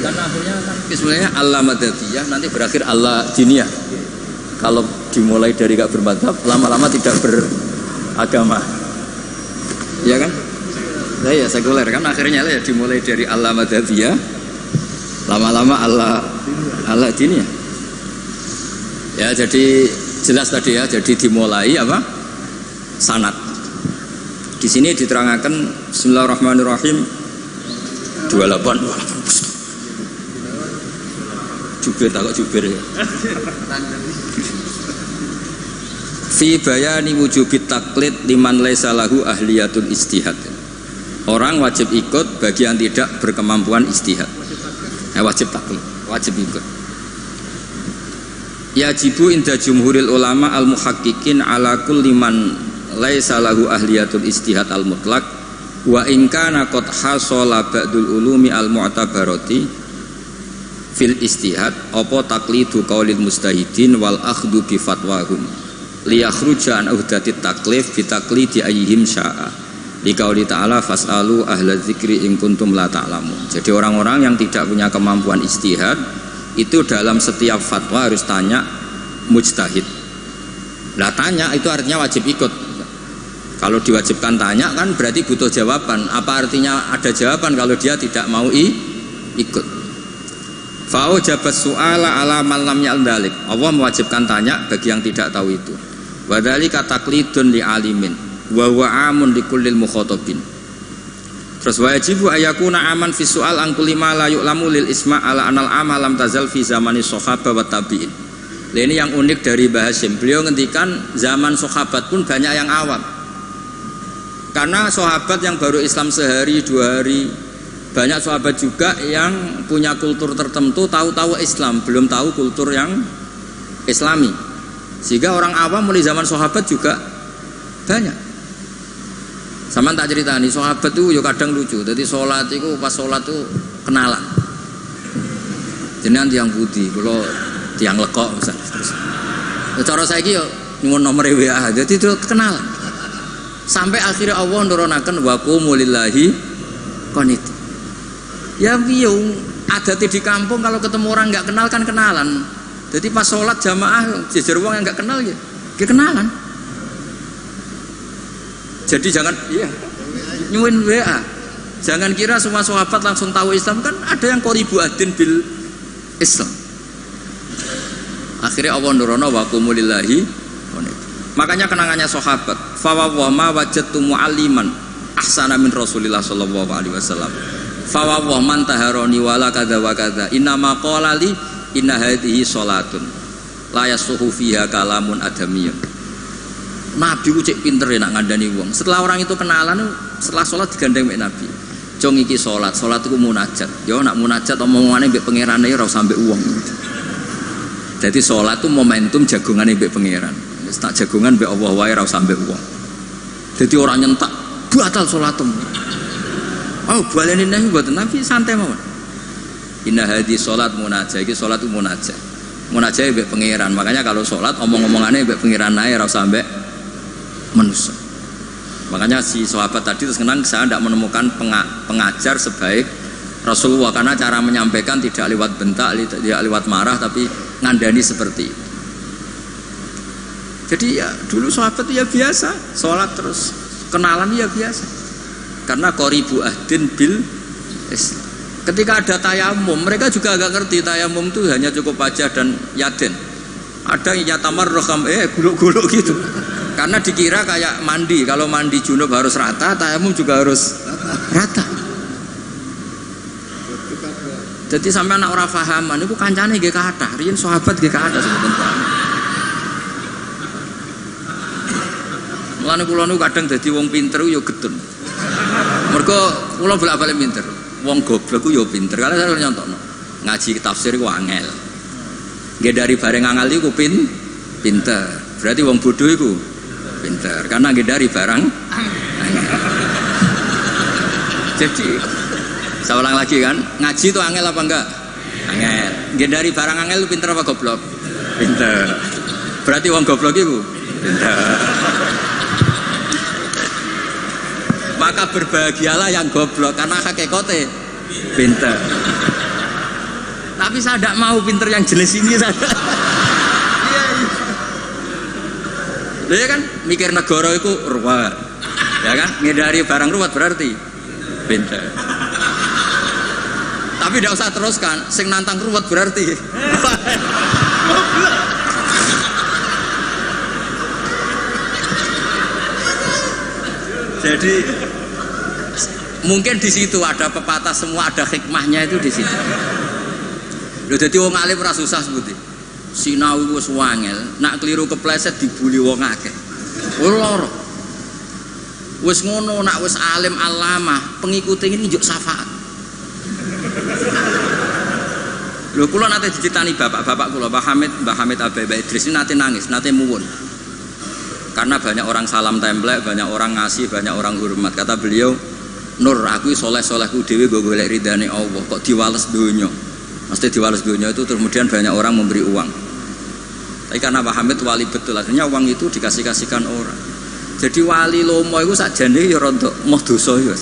Kan akhirnya kan sebenarnya Allah Madadiyah nanti berakhir Allah Jiniyah. Kalau dimulai dari gak bermadzhab, lama-lama tidak beragama, ya kan? Nah, ya sekuler kan akhirnya ya dimulai dari Allah Madadiyah, lama-lama Allah Jiniyah. Ya jadi jelas tadi ya, jadi dimulai apa? Sanad. Di sini diterangkan Bismillahirrahmanirrahim 28. Jubir takut jubir ya. Fi bayani wujubit taklid liman laisa lahu ahliyatul istihad. Orang wajib ikut bagi yang tidak berkemampuan istihad. Wajib taklid, wajib ikut. Yajibu inda jumhuril ulama al muhaqqiqin ala kulli man laisa lahu ahliyatul istihad al mutlaq wa in kana qad hasala ba'dul ulumi al mu'tabarati fil istihad apa taqlidu qaulil mustahidin wal akhdhu bi fatwahum liyakhruja an uhdatit taklif bi taqlidi ayyihim syaa liqauli ta'ala fasalu ahla dzikri in kuntum la ta'lamun. Jadi orang-orang yang tidak punya kemampuan istihad itu dalam setiap fatwa harus tanya mujtahid. Lah tanya itu artinya wajib ikut. Kalau diwajibkan tanya kan berarti butuh jawaban. Apa artinya ada jawaban kalau dia tidak mau ikut? Fa'u jabat su'ala ala man lam ya'dalik. Allah mewajibkan tanya bagi yang tidak tahu itu. Wa dzalika taqlidun li alimin wa huwa amun li kullil mukhatabin. Terus wajibu ayakuna aman fi su'al an kulli ma la yu'lamu lil isma' ala anal amal lam tazal fi zamani sahabah wa tabi'in. Ini yang unik dari Mbah Hasyim. Beliau ngendikan zaman sahabat pun banyak yang awam. Karena sahabat yang baru Islam sehari dua hari, banyak sahabat juga yang punya kultur tertentu, tahu-tahu Islam, belum tahu kultur yang Islami. Sehingga orang awam mulai zaman sahabat juga banyak. Sama tak cerita nih, sahabat tuh yo kadang lucu. Jadi sholat itu pas sholat tuh kenalan. Jenengan tiang budi, kalau tiang lekok misalnya. Cara saya yo nyuwun nomor WA, jadi itu kenalan. Sampai akhirnya Allah nurunaken wa qumu lillahi qanit. Ya biung ada di kampung kalau ketemu orang nggak kenal kan kenalan. Jadi pas sholat jamaah jejer wong yang nggak kenal ya kenalan. Jadi jangan nyuwun WA. Jangan kira semua sahabat langsung tahu Islam, kan ada yang qoribu adin bil Islam. Akhirnya Allah nurono wa qumu lillahi qanit. Makanya kenangannya sahabat, fa wa ma wajadtu mualliman ahsana min Rasulillah sallallahu alaihi wasallam. Fa wa man taharani wala kadza wa kadza inna ma qala li inna hadhihi salatun la yasuhu fiha kalamun adamiyun. Nabi ku cek pinter ya nak ngandani wong. Setelah orang itu kenalan, setelah sholat digandeng mek Nabi. Jong iki sholat itu munajat. Ya nak munajat omongane mbek pangerane ora usah mbek wong. Jadi sholat itu momentum jagongane mbek pangeran. Wis tak jagongan mbek Allah wae ora usah mbek wong. Jadi orang nyentak batal sholatem. Oh, baleni nang mboten Nabi santai mawon. Inna hadhi sholat munajat. Iki sholat itu munajat. Munajat mbek pangeran. Makanya kalau sholat omong-omongane mbek pangeran ae ora usah mbek manusia. Makanya si sahabat tadi terus kenang, saya tidak menemukan pengajar sebaik Rasulullah, karena cara menyampaikan tidak lewat bentak, tidak lewat marah, tapi ngandani seperti itu. Jadi ya dulu sahabat itu ya biasa sholat terus kenalan ya biasa, karena qoribu ahdin bil Islam. Ketika ada tayamum, mereka juga agak ngerti tayamum itu hanya cukup wajah dan yaden. Ada yang tamarruk guluk-guluk gitu. Karena dikira kayak mandi, kalau mandi junub harus rata, tayamum juga harus rata. Jadi sampai anak orang fahaman, itu kancane nggih kathah, riyen sahabat nggih kathah sebetulnya. Mulane kula niku kadang dadi wong pinter yo getun. Mergo kula bolak-balik pinter. Wong goblok ku yo pinter. Karena saya nyontokno. Ngaji tafsir ku angel. Nggih dari bareng angel iku pinter. Berarti wong bodoh iku pinter. Karena nggih dari barang angel. Jadi saya ulang lagi kan, ngaji itu angel apa enggak? Angel. Nggih dari barang angel lu pinter apa goblok? Pinter. Berarti wong goblok iku pinter. Maka berbahagialah yang goblok karena hakikate pinter. Tapi saya tidak mau pinter yang jelas ini saja. Dia kan mikir negara itu ruwet, ya kan? Ngedari barang ruwet berarti pinter. Tapi tidak usah teruskan, sing nantang ruwet berarti. Jadi mungkin di situ ada pepatah semua ada hikmahnya itu di situ. Lho dadi wong alim ora susah sebuti. Sinau wis wangel, nak keliru kepleset dibuli wong akeh. Ora. Wis ngono nak wis alim alamah, pengikute ini njuk syafaat. Lho kula nate diceritani bapak-bapak kula, Mbah Hamid Abai Idris ini nate nangis, nate muwun. Karena banyak orang salam templek, banyak orang ngasih, banyak orang hormat. Kata beliau, Nur, aku soleh-solehku dewi gue golek ridane Allah. Kok diwales dunya? Mesti diwales dunya itu kemudian banyak orang memberi uang. Tapi karena Pak Hamid wali betul, akhirnya uang itu dikasih-kasihkan orang. Jadi wali lomo itu sakjane ya rontok moh dosa ya.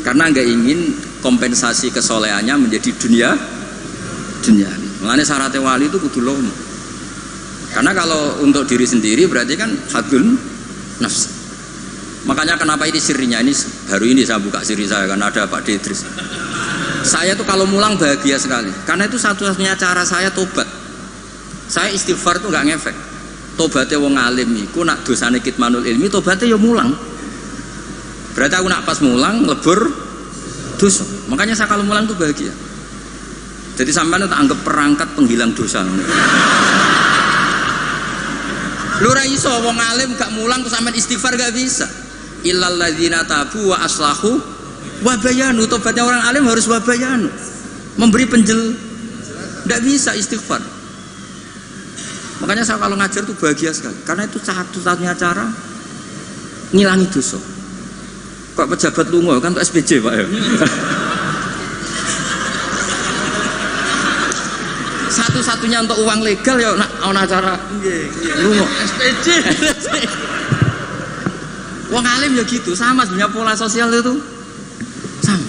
Karena nggak ingin kompensasi kesolehannya menjadi dunia. Makanya syaratnya wali itu kudu lomo. Karena kalau untuk diri sendiri berarti kan hadun nafs. Makanya kenapa ini sirinya, ini baru ini saya buka siri saya karena ada Pak Idris. Saya tuh kalau mulang bahagia sekali. Karena itu satu-satunya cara saya tobat. Saya istighfar tuh nggak ngefek. Tobatnya wong alim iku nak dosane kitmanul ilmi, tobatnya ya mulang. Berarti aku nak pas mulang lebur dosa. Makanya saya kalau mulang tuh bahagia. Jadi sampean itu anggap perangkat penghilang dosa. Lu ra iso wong alim gak mulang terus sampean istighfar gak bisa. Illal ladzina tabu wa aslahu wa bayanu. Tobatnya orang alim harus wa bayanu. Memberi ndak bisa istighfar. Makanya saya kalau ngajar tuh bahagia sekali. Karena itu satu-satunya cara ngilangi dosa. Kok pejabat lunga kan tuh SPJ Pak ya. Satu-satunya untuk uang legal ya ana acara lunga SPJ. Wong alim ya gitu, sama sebenarnya pola sosial itu sama.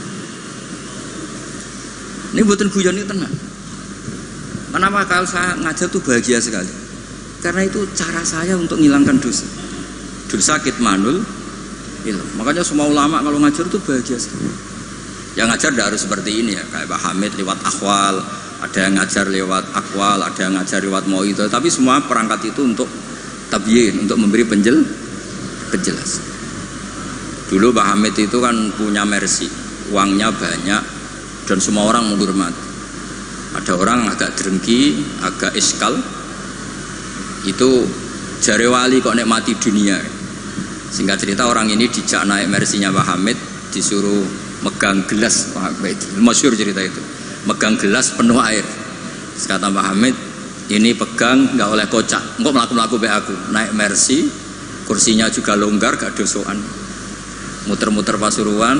Ini buatan guyon ini tenang. Kenapa kalau saya ngajar tuh bahagia sekali? Karena itu cara saya untuk menghilangkan dosa. Dosa kitmanul ilm. Makanya semua ulama kalau ngajar tuh bahagia sekali. Yang ngajar tidak harus seperti ini ya, kayak Pak Hamid lewat akhwal. Ada yang ngajar lewat akwal, ada yang ngajar lewat mauidhah, tapi semua perangkat itu untuk tabyin, untuk memberi penjelasan. Dulu Pak Hamid itu kan punya mercy, uangnya banyak dan semua orang menghormati. Ada orang agak drengki, agak iskal, itu jare wali kok nikmati dunia. Singkat cerita orang ini dijak naik mercy-nya Pak Hamid, disuruh megang gelas Pak Hamid, masyhur cerita itu. Megang gelas penuh air. Kata Pak Hamid, ini pegang nggak oleh kocak. Engkau melaku be aku naik mercy, kursinya juga longgar, gak dosoan. Muter-muter Pasuruan.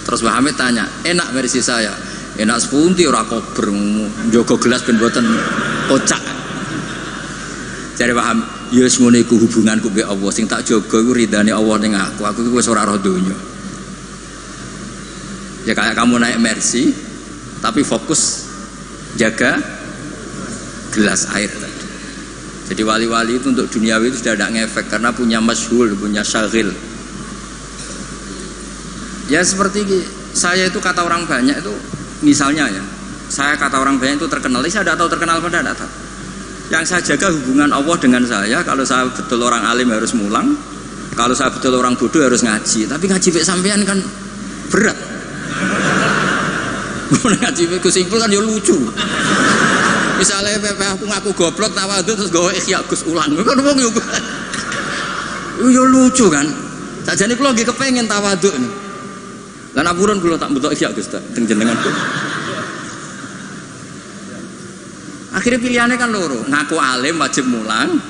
Terus Pak Hamid tanya, enak mercy saya? Enak sepunti ora kober, njogo gelas ben boten kocak. Jare Pak Hamid, ya wis ngono iku hubunganku be Allah, sing tak jaga iku ridane Allah ning aku. Aku iku wis ora roh donya. Ya kayak kamu naik mercy tapi fokus jaga gelas air tadi. Jadi wali-wali itu untuk duniawi itu sudah tidak ngefek karena punya masyhul, punya syagil. Ya seperti saya itu kata orang banyak itu misalnya ya, saya kata orang banyak itu terkenal, saya tidak tahu terkenal pada tidak tahu. Yang saya jaga hubungan Allah dengan saya. Kalau saya betul orang alim harus mulang, kalau saya betul orang bodoh harus ngaji. Tapi ngaji pek sampean kan berat. Ngaji pek simpel kan ya lucu. Misalnya aku ngaku goblok tawadhu terus gawe ikhya Gus ulang. Kan wong yo lucu kan. Sajane kula nggih kepengin tawadhu. Lan ampun kula tak bentuk ikhya Gus teng jenengan. Akhirnya pilihannya kan loro, ngaku alim wajib mulang,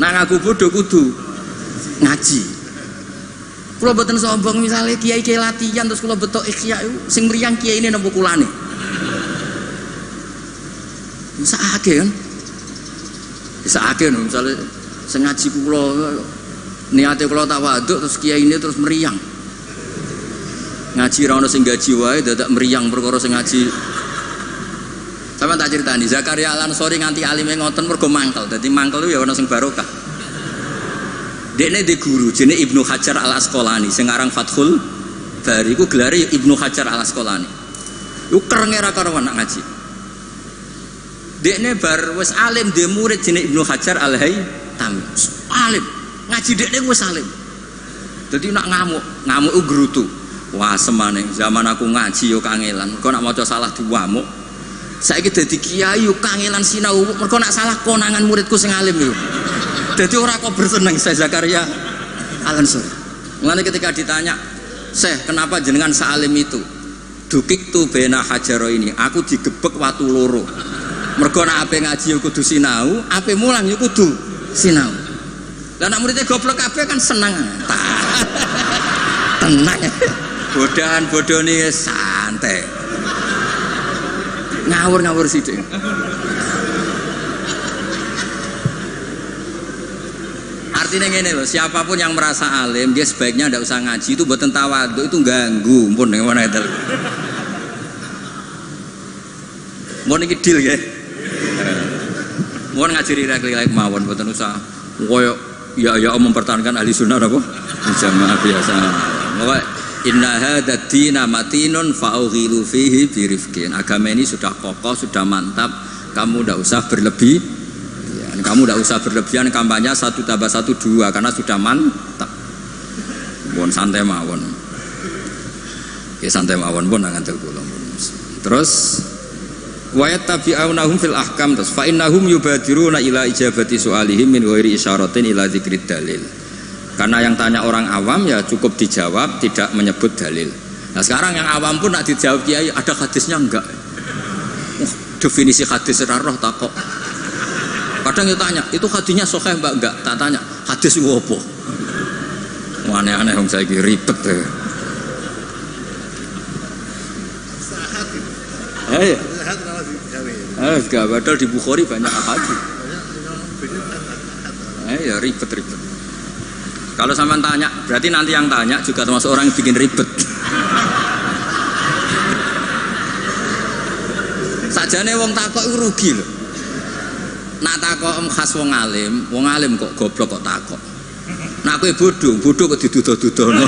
nah ngaku bodoh kudu ngaji. Kula mboten sombong misalnya kiai latihan terus kula bentuk ikhya sing mriyang kiai ini napa kulane. Bisa akeh kan? Bisa akeh no, misalnya sengaji kula niate kula tawaduk terus kiai ini terus meriang. Ngaji ra ono sing gaji wae dadak meriang perkara sing ngaji. Sampeyan tak critani Zakaria Al-Ansori nganti alime ngoten mergo mangkel. Dadi mangkel ya ono sing barokah. Dekne di guru jenenge Ibnu Hajar Al-Asqalani sing aran Fathul Bari iku gelare Ibnu Hajar Al-Asqalani. Iku kerenge ra karuan nak ngaji. Dekne bar wis alim dhe murid jenenge Ibnu Hajar Al-Haytami. Alim, ngaji dekne wis alim. Dadi nak ngamuk iku grutu. Wah semane zaman aku ngaji yo kangelan. Kok nak maca salah diwamuk. Saiki dadi kiai yo kangelan sinau. Mergo nak salah konangan muridku sing alim yo. Dadi ora kok berseneng saya Zakaria Al-Ansori. Mulane ketika ditanya, "Syekh, kenapa jenengan salim itu?" Dukik tu bena hajaro ini, aku digebek watu loro. Mergo nek ape ngaji yo kudu sinau, ape mulang yo kudu sinau. Lah nek muridnya goblok kabeh kan seneng. Tenang. Bodahan bodone santai. Ngawur-ngawur sithik. Artinya ngene loh, siapapun yang merasa alim, dia sebaiknya tidak usah ngaji. Itu buatan tawadhu, itu ganggu. Mpun yang mana itu? Mau nih deal ya? Mau ngaji rilek-rilek mawon, buatan usah. Koyok ya mempertahankan ahli sunnah apa? Jamaah biasa. Bahwa inna hadad dina matinun fa'ughilu fihi birifkin. Agama ini sudah kokoh, sudah mantap. Kamu tidak usah berlebih. Kamu tidak usah berlebihan kampanye 1 tambah 1 2 karena sudah mantap. Pun santai mawon. Ya santai mawon pun ngantel kula. Terus wa yattabi'unahum fil ahkam terus fa innahum yubadiruna ila ijabati su'alihim min ghairi isyaratin ila dzikrid dalil. Karena yang tanya orang awam ya cukup dijawab tidak menyebut dalil. Nah sekarang yang awam pun nak dijawab kiai ada hadisnya enggak? Definisi hadis ora roh takok. Kadang dia tanya, itu hadisnya sahih mbak? Enggak, tak tanya, hadis itu apa? Aneh-aneh yang saya kira ribet ya. Enggak, padahal di Bukhari banyak hadis. Ya ribet. Kalau sampean tanya, berarti nanti yang tanya juga termasuk orang yang bikin ribet. Sajane wong takok itu rugi loh. Nak takok khas wong alim kok goblok kok takok. Nak kowe bodoh kok diduduh-duduhno.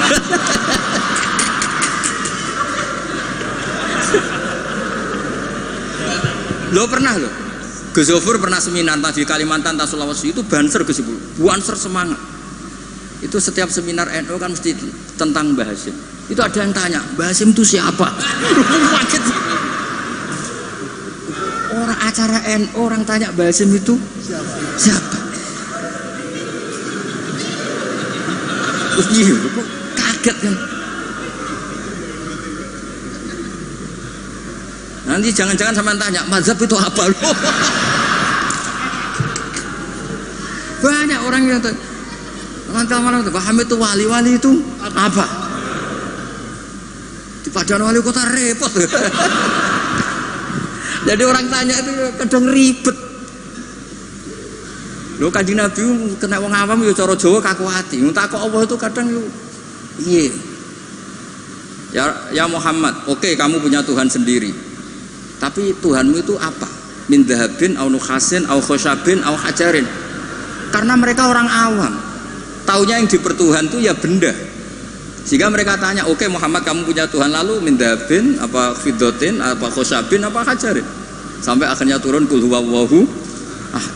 Lo pernah lo? Gus Zofur pernah seminar di Kalimantan atau Sulawesi itu banser Gus Zofur. Banser semangat. Itu setiap seminar NU kan mesti tentang Mbah Hasyim. Itu ada yang tanya, Mbah Hasyim itu siapa? Orang acara NU orang tanya Mbah Hasyim itu siapa? Terus iya, kok kaget kan? Nanti jangan-jangan sama tanya mazhab itu apa loh? Banyak orang yang malam itu paham itu wali itu apa? Di Padang wali kota repot. Jadi orang tanya itu kadang ribet. Lho Kanjeng Nabi kena wong awam ya cara Jawa kaku ati. Takok Allah itu kadang yo piye? Ya Muhammad, oke kamu punya Tuhan sendiri. Tapi Tuhanmu itu apa? Min dhahabin au nukhasin au khosabin au hajarin. Karena mereka orang awam. Taunya yang dipertuhan itu ya benda. Sehingga mereka tanya, oke Muhammad kamu punya Tuhan lalu min dhahabin apa fiddatin apa khosabin apa hajarin. Sampai akhirnya turun kul huwallahu ahad.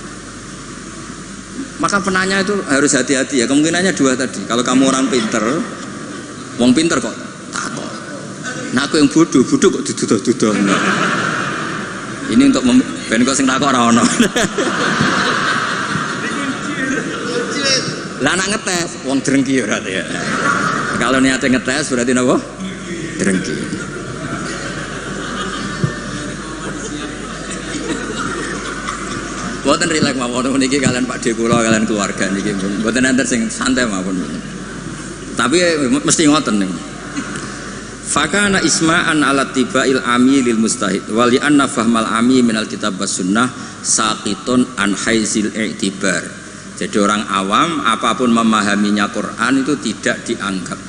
Maka penanya itu harus hati-hati ya. Kemungkinannya dua tadi. Kalau kamu orang pinter, wong pinter kok takut. Nah aku yang bodoh kok duduh-duduh. Ini untuk ben kok sing takut ora ono. Lah nak ngetes, wong drengki ya berarti ya. Kalau niatnya ngetes berarti napa? Drengki. Boten rileks mawon niki kalian Pak De kula kalian keluarga niki boten enten sing santai mawon. Tapi mesti ngoten niku. Fakana isma'an ala tibail ami lil mustahid wa li anna fahmal ami minal kitab was sunnah saqitun an haizil i'tibar. Jadi orang awam apapun memahaminya Quran itu tidak dianggap.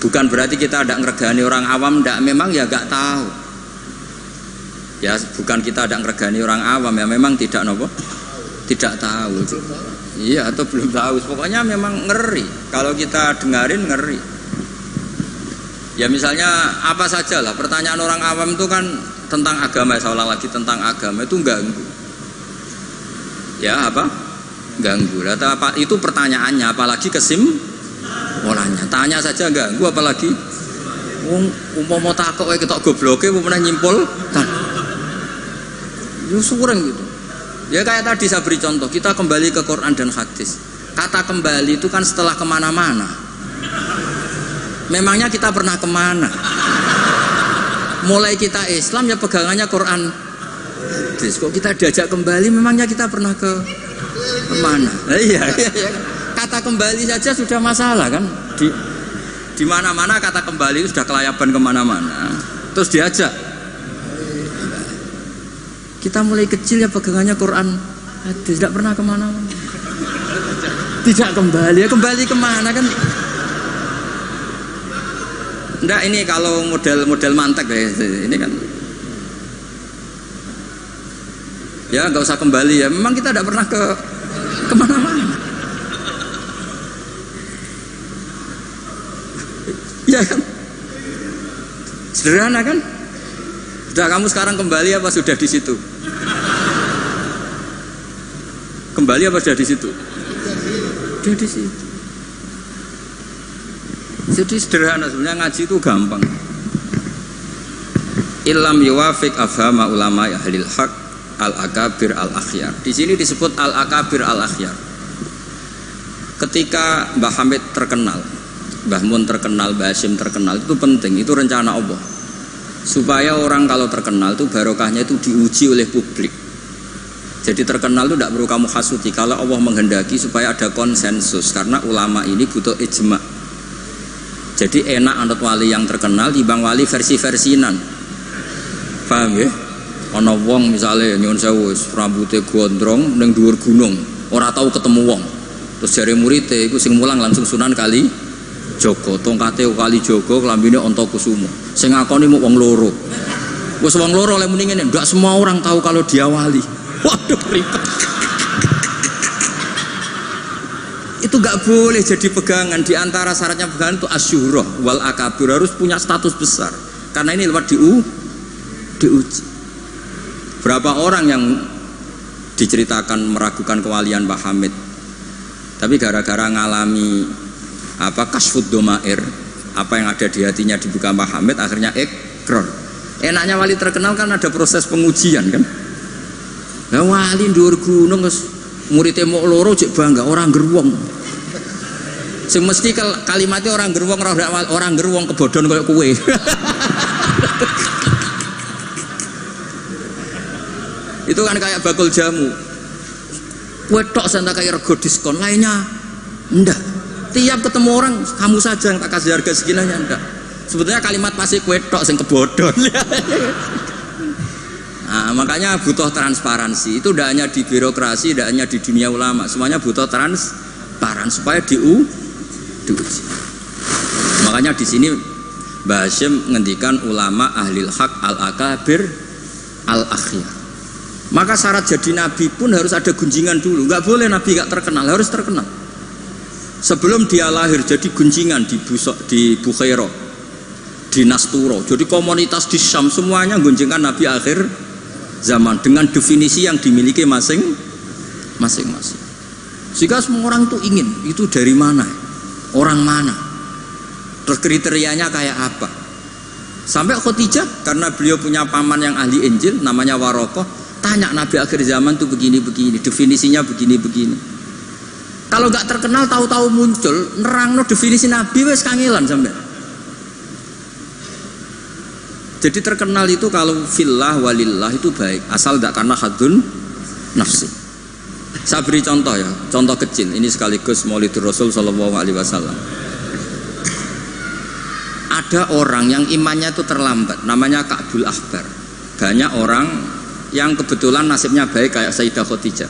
Bukan berarti kita tidak ngeregani orang awam, tidak, memang ya gak tahu. Ya bukan kita ada ngeregani orang awam ya, memang tidak nopo, tidak tahu. Iya atau belum tahu. Pokoknya memang ngeri. Kalau kita dengarin ngeri. Ya misalnya apa saja lah. Pertanyaan orang awam itu kan tentang agama. Seolah lagi tentang agama itu ganggu. Ya apa? Ganggu. Apa itu pertanyaannya? Apalagi kesimpulannya. Tanya saja ganggu. Apalagi umpama takok kayak ketok gobloke, umpama nyimpul. Syukuran gitu. Ya kayak tadi saya beri contoh, kita kembali ke Quran dan hadis. Kata kembali itu kan setelah kemana-mana. Memangnya kita pernah kemana? Mulai kita Islam ya pegangannya Quran hadis. Kok kita diajak kembali, memangnya kita pernah kemana? Iya. Kata kembali saja sudah masalah kan. Di mana-mana kata kembali itu sudah kelayaban kemana-mana. Terus diajak. Kita mulai kecil ya pegangannya Quran hadis, tidak pernah kemana-mana. Tidak kembali, ya kembali kemana kan? Enggak, ini kalau model mantek ya, ini kan. Ya nggak usah kembali ya, memang kita tidak pernah kemana-mana. Ya kan? Sederhana kan? Sudah kamu sekarang kembali apa sudah di situ? Kembali apa sudah di situ? Sudah di situ. Jadi sederhana sebenarnya, ngaji itu gampang. Illam yuwafiq afhama ulama ahlil haq al-akabir al-akhyar. Di sini disebut al-akabir al-akhyar. Ketika Mbah Hamid terkenal, Mbah Mun terkenal, Mbah Hasyim terkenal, itu penting, itu rencana Allah. Supaya orang kalau terkenal itu barokahnya itu diuji oleh publik. Jadi terkenal itu tidak perlu kamu hasuti. Kalau Allah menghendaki supaya ada konsensus, karena ulama ini butuh ijma. Jadi enak anut wali yang terkenal dibanding wali versi-versinan. Paham ya? Ana wong misalnya nyuwun sewu rambutnya gondrong ning dhuwur gunung, ora tahu ketemu wong. Terus jare muridé iku sing mulang langsung Sunan Kali Jogo, tongkate Kali Jogo, klambine Antakusuma. Sing ngakoni mung wong loro. Wis wong loro oleh muni ngene, enggak semua orang tahu kalau dia wali. Waduh ribet. Itu enggak boleh jadi pegangan. Di antara syaratnya pegangan itu asyurah wal akabir, harus punya status besar. Karena ini lewat diuji. Berapa orang yang diceritakan meragukan kewalian Mbah Hamid, tapi gara-gara ngalami kasfud domair, apa yang ada di hatinya dibuka Mbah Hamid, akhirnya ikrar. Enaknya wali terkenal kan ada proses pengujian kan. Nah wali dhuwur gunung muridé mok loro jek bangga orang geruwong. Sing mesti kalimatnya orang geruwong, orang geruwong kebodhon koyo kowe. Itu kan kayak bakul jamu. Wetok saya tak kayak rego diskon, lainnya enggak. Tiap ketemu orang kamu saja yang tak kasih harga seginanya, enggak. Sebetulnya kalimat pasti wetok sing kebodhon. Nah, makanya butuh transparansi. Itu tidak hanya di birokrasi, tidak hanya di dunia ulama, semuanya butuh transparan supaya diuji. Makanya di sini Mbah Hasyim ngendikan ulama ahlil haq al-akabir al-akhyar. Maka syarat jadi nabi pun harus ada gunjingan dulu. Nggak boleh nabi nggak terkenal, harus terkenal. Sebelum dia lahir jadi gunjingan di Bukhairah, di Nasturo, jadi komunitas di Syam semuanya gunjingan nabi akhir zaman dengan definisi yang dimiliki masing-masing. Sehingga semua orang tuh ingin, itu dari mana? Orang mana? Terus kriterianya kayak apa? Sampai Khadijah karena beliau punya paman yang ahli Injil namanya Warokoh, tanya Nabi akhir zaman tuh begini-begini, definisinya begini-begini. Kalau nggak terkenal tahu-tahu muncul, nerangno definisi Nabi wes kangelan sampai. Jadi terkenal itu kalau fillah walillah itu baik, asal tidak karena hadun nafsi. Saya beri contoh ya, contoh kecil. Ini sekaligus Maulidur Rasul Shallallahu Alaihi Wasallam. Ada orang yang imannya itu terlambat, namanya Ka'bul Ahbar. Banyak orang yang kebetulan nasibnya baik kayak Sayyidah Khadijah.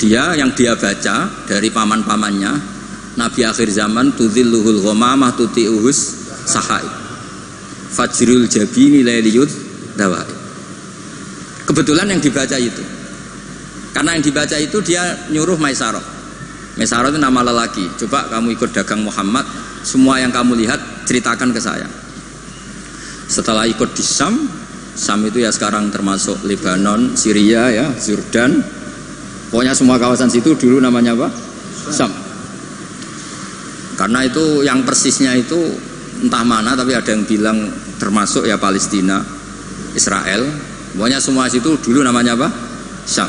Yang dia baca dari paman-pamannya, Nabi akhir zaman tudhilluhul ghamamah tuti'uhus sahaib. Fajrul jabini lailiyud dawai. Kebetulan yang dibaca itu. Karena yang dibaca itu dia nyuruh Maisarah. Maisarah itu nama lelaki. Coba kamu ikut dagang Muhammad, semua yang kamu lihat ceritakan ke saya. Setelah ikut di Syam itu ya sekarang termasuk Lebanon, Syria ya, Jordan. Pokoknya semua kawasan situ dulu namanya apa? Syam. Karena itu yang persisnya itu entah mana, tapi ada yang bilang termasuk ya Palestina, Israel. Pokoknya semua situ dulu namanya apa? Syam.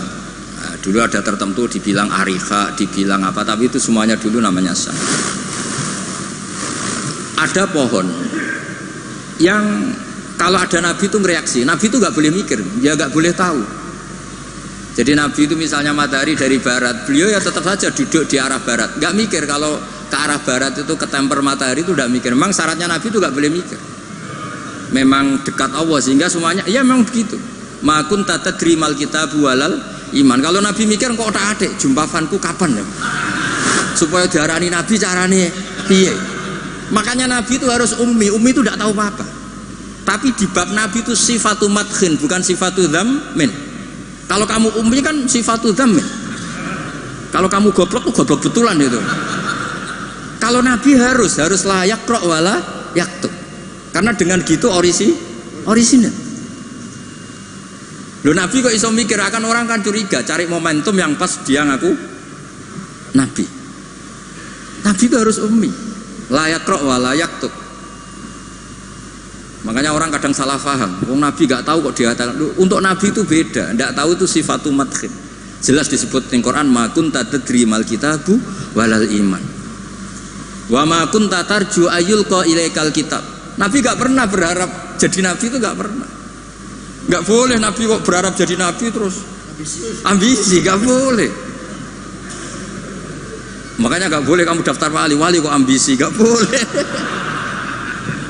Nah, dulu ada tertentu dibilang Arifa, dibilang apa, tapi itu semuanya dulu namanya Syam. Ada pohon yang kalau ada Nabi itu mereaksi. Nabi itu nggak boleh mikir, ya nggak boleh tahu. Jadi Nabi itu misalnya matahari dari barat, beliau ya tetap saja duduk di arah barat, nggak mikir kalau ke arah barat itu ketemper matahari itu udah mikir. Memang syaratnya Nabi itu gak boleh mikir. Memang dekat Allah sehingga semuanya ya memang begitu. Ma kunta tadrimal kitabu walal iman. Kalau Nabi mikir kok tak adik jumpafanku kapan ya? Supaya diarani Nabi carane piye? Makanya Nabi itu harus ummi. Ummi itu tidak tahu apa-apa. Tapi di bab Nabi itu sifatu madkhin bukan sifatu dzammin. Kalau kamu ummi kan sifatu dzammin. Kalau kamu goblok tuh goblok betulan itu. Kalau Nabi harus layak rok wala yaktub. Karena dengan gitu orisinal. Loh Nabi kok iso mikir, akan orang kan curiga, cari momentum yang pas dia ngaku Nabi. Nabi itu harus ummi, layak rok wala yaktub. Makanya orang kadang salah paham. Wong Nabi gak tahu kok dia katakan. Untuk Nabi itu beda, ndak tahu itu sifatu madkhin. Jelas disebut di Quran ma kunta tadrimal kitabu walal iman. Wa ma kunta tarju ayyulqa ilaikal kitab. Nabi gak pernah berharap jadi nabi, itu gak pernah. Gak boleh Nabi kok berharap jadi nabi terus ambisi, gak boleh. Makanya gak boleh kamu daftar wali kok ambisi, gak boleh.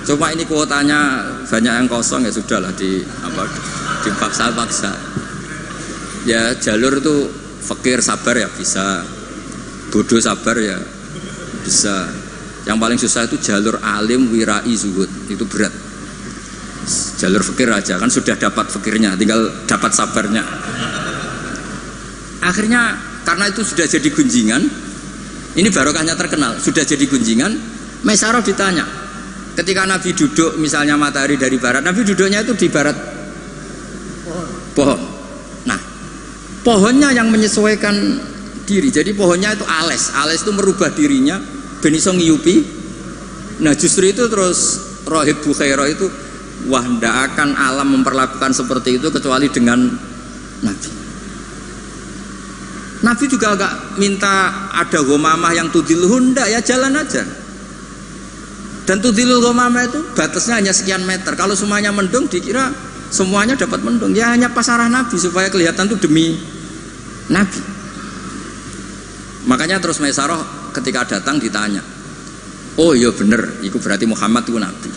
Cuma ini kuotanya banyak yang kosong ya sudahlah dipaksa-paksa. Ya jalur itu fakir sabar ya bisa, bodoh sabar ya bisa. Yang paling susah itu jalur alim wirai zuhud, itu berat. Jalur fikir aja kan sudah dapat fikirnya, tinggal dapat sabarnya. Akhirnya karena itu sudah jadi gunjingan, ini barokahnya terkenal, sudah jadi gunjingan. Maisarah ditanya, ketika Nabi duduk misalnya matahari dari barat, Nabi duduknya itu di barat pohon. Nah, pohonnya yang menyesuaikan diri. Jadi pohonnya itu ales itu merubah dirinya ben iso ngiyupi. Nah justru itu terus Rohib Bukhairah itu, wah ndak akan alam memperlakukan seperti itu kecuali dengan Nabi. Nabi juga agak minta ada ghamamah yang tudilluh, ndak ya jalan aja. Dan tudilul ghamamah itu batasnya hanya sekian meter. Kalau semuanya mendung dikira semuanya dapat mendung. Ya hanya pas arah Nabi supaya kelihatan tuh demi Nabi. Makanya terus Maisarah ketika datang ditanya, oh iya bener, itu berarti Muhammad itu Nabi.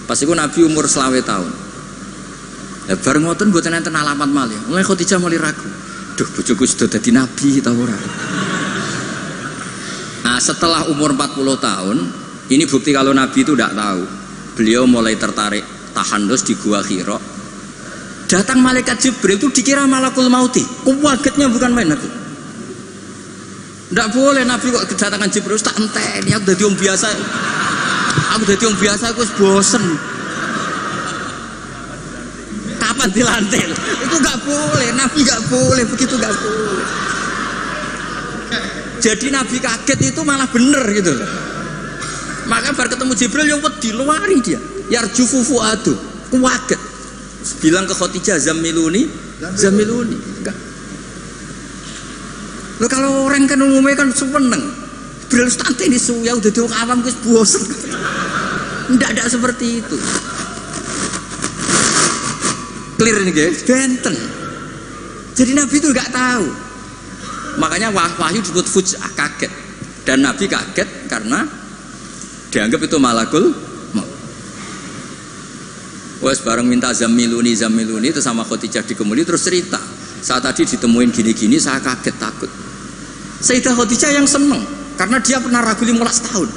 Pas itu Nabi umur 20 tahun. Ya bareng ngoten mboten enten alamat malih. Mulai Khadijah mulai ragu. Duh bojoku sudah jadi Nabi ta ora. Nah setelah umur 40 tahun, ini bukti kalau Nabi itu tidak tahu. Beliau mulai tertarik tahandus di Gua Hira. Datang malaikat Jibril itu dikira malakul mauti. Kagetnya bukan main aku. Tidak boleh Nabi kok kedatangan Jibril tak enteni, aku jadi orang biasa. Aku bosen. Kapan dilantik? Itu nggak boleh, Nabi nggak boleh begitu, nggak boleh. Jadi Nabi kaget itu malah bener gitu. Maka bar ketemu Jibril yang wedi luari dia. Yarjufu fuadu, kuwaget. Bilang ke Khadijah Zamiluni. Lo kalau orang kan umumnya kan seneng. Jibril tante ini suya udah diuk awam wis bosen. Tidak seperti itu. Clear nih guys, benten. Jadi Nabi itu nggak tahu. Makanya wahyu disebut fuj'ah, kaget. Dan Nabi kaget karena dianggap itu malakul maut. Wes bareng minta zamiluni itu sama Khadijah dikemuli terus cerita. Saat tadi ditemuin gini-gini saya kaget takut. Sayyidah Khadijah yang seneng karena dia pernah ragu 15 tahun.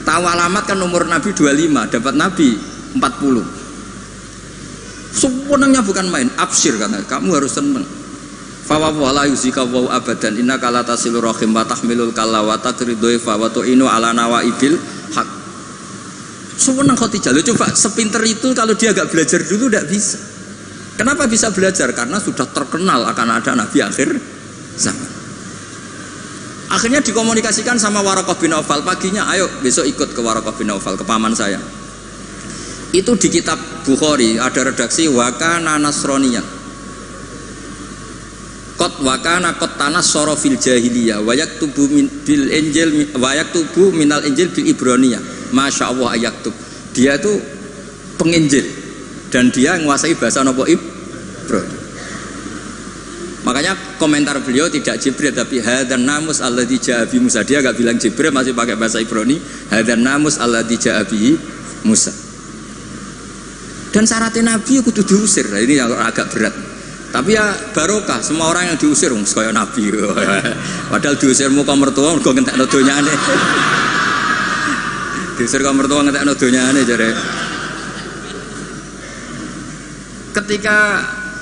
Tahu alamat kan umur Nabi 25, dapat Nabi 40. Sebenarnya bukan main, absyir katanya, kamu harus seneng. Fawawu la yuzika wa abadan innaka la tasilur rahim wa tahmilul kalla wa taqridhuifa wa tu'inu ala nawaibil haq. Sebenarnya Khadijah, lo coba sepinter itu kalau dia agak belajar dulu tidak bisa. Kenapa bisa belajar? Karena sudah terkenal akan ada Nabi akhir zaman. Akhirnya dikomunikasikan sama Waraqah bin Nawfal, paginya ayo besok ikut ke Waraqah bin Nawfal, ke paman saya. Itu di kitab Bukhari ada redaksi wakana nasroniyan. Qad wakana qad tanassara fil jahiliyah wa yaktubu bil injil wa yaktubu minal injil bil ibroniyah. Masyaallah ayaktub. Dia itu penginjil dan dia menguasai bahasa nopo Ibrani. Makanya komentar beliau tidak Jibril tapi hadan namus alladzi ja'a bi Musa. Dia enggak bilang Jibril, masih pakai bahasa Ibrani. Hadan namus alladzi ja'a bi Musa. Dan syaratnya Nabi kudu diusir. Nah, ini yang agak berat. Tapi ya barokah, semua orang yang diusir kaya Nabi. Padahal diusirmu ka mertua mergo ngentekno donyane. Diusir ka mertua ngentekno donyane jare. Ketika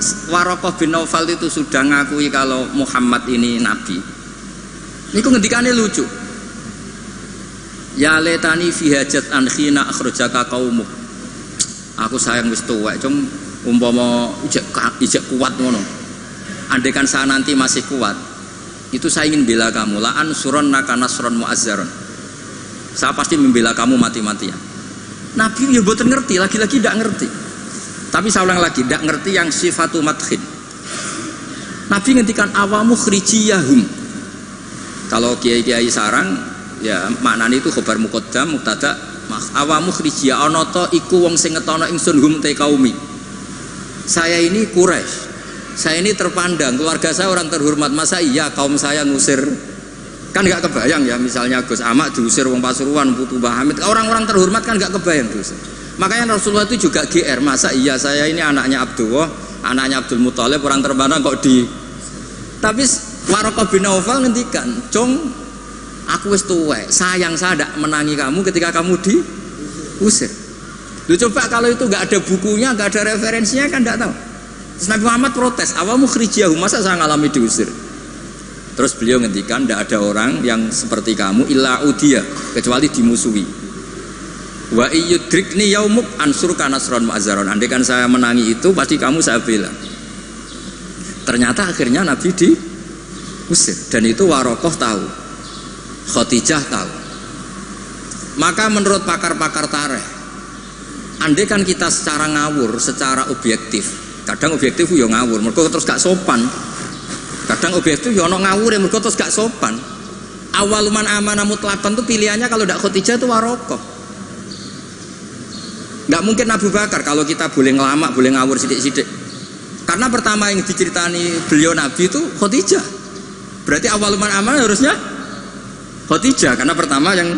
Waraqah bin Nawfal itu sudah ngakui kalau Muhammad ini nabi. Niku ngendikane lucu. Ya letani fi hajat an khina akhrajaka qaumuk. Aku sayang wis tuwek, cum umpama ijek kuat ngono. Andaikan saya nanti masih kuat, itu saya ingin bela kamu. La ansurannaka nasron mu'azzaron. Saya pasti membela kamu mati-matian. Nabi ya mboten ngerti, lagi-lagi tidak ngerti. Tapi saya ulang lagi, tidak ngerti yang sifatu madkhin. Nabi ngendikan awamu khrijiyahum. Kalau kiai-kiai sarang, ya maknanya itu khobar muqaddam, mubtada, awamu khrijiyah ana ta iku wong sing ngetono ingsun hum te kaumi. Saya ini Quraisy. Saya ini terpandang, keluarga saya orang terhormat. Masa iya kaum saya ngusir? Kan nggak kebayang ya, misalnya Gus Ahmad diusir wong Pasuruan, Putu Mbah Hamid, orang-orang terhormat kan nggak kebayang diusir. Makanya Rasulullah itu juga GR, masa iya saya ini anaknya Abdullah, anaknya Abdul Muthalib, orang terpandang kok di. Tapi Waraqah bin Nawfal ngendikan, "Cung, aku wis tuwek, sayang saya tidak menangi kamu ketika kamu diusir." Lu coba kalau itu nggak ada bukunya, nggak ada referensinya kan nggak tahu. Terus Nabi Muhammad protes, awamu khrijiyahum, masa saya ngalami diusir. Terus beliau ngendikan, tidak ada orang yang seperti kamu illa udiya, kecuali dimusuhi. Wa iyyudrikni yaumuk ansurka nasron mu'azzaron. Andai kan saya menangi itu pasti kamu saya bela. Ternyata akhirnya Nabi diusir dan itu Waraqah tahu, Khadijah tahu. Maka menurut pakar-pakar tarikh, andai kan kita secara ngawur, secara objektif, kadang objektif yo ngawur, mergo terus gak sopan. Kadang objektif yo ono ngawur, mergo terus gak sopan. Awaluman amanah mutlaqan tuh pilihannya kalau tidak Khadijah itu Waraqah. Nggak mungkin Abu Bakar kalau kita boleh ngelamak, boleh ngawur sidik-sidik. Karena pertama yang diceritani beliau Nabi itu Khadijah. Berarti awaluman amanah harusnya Khadijah karena pertama yang.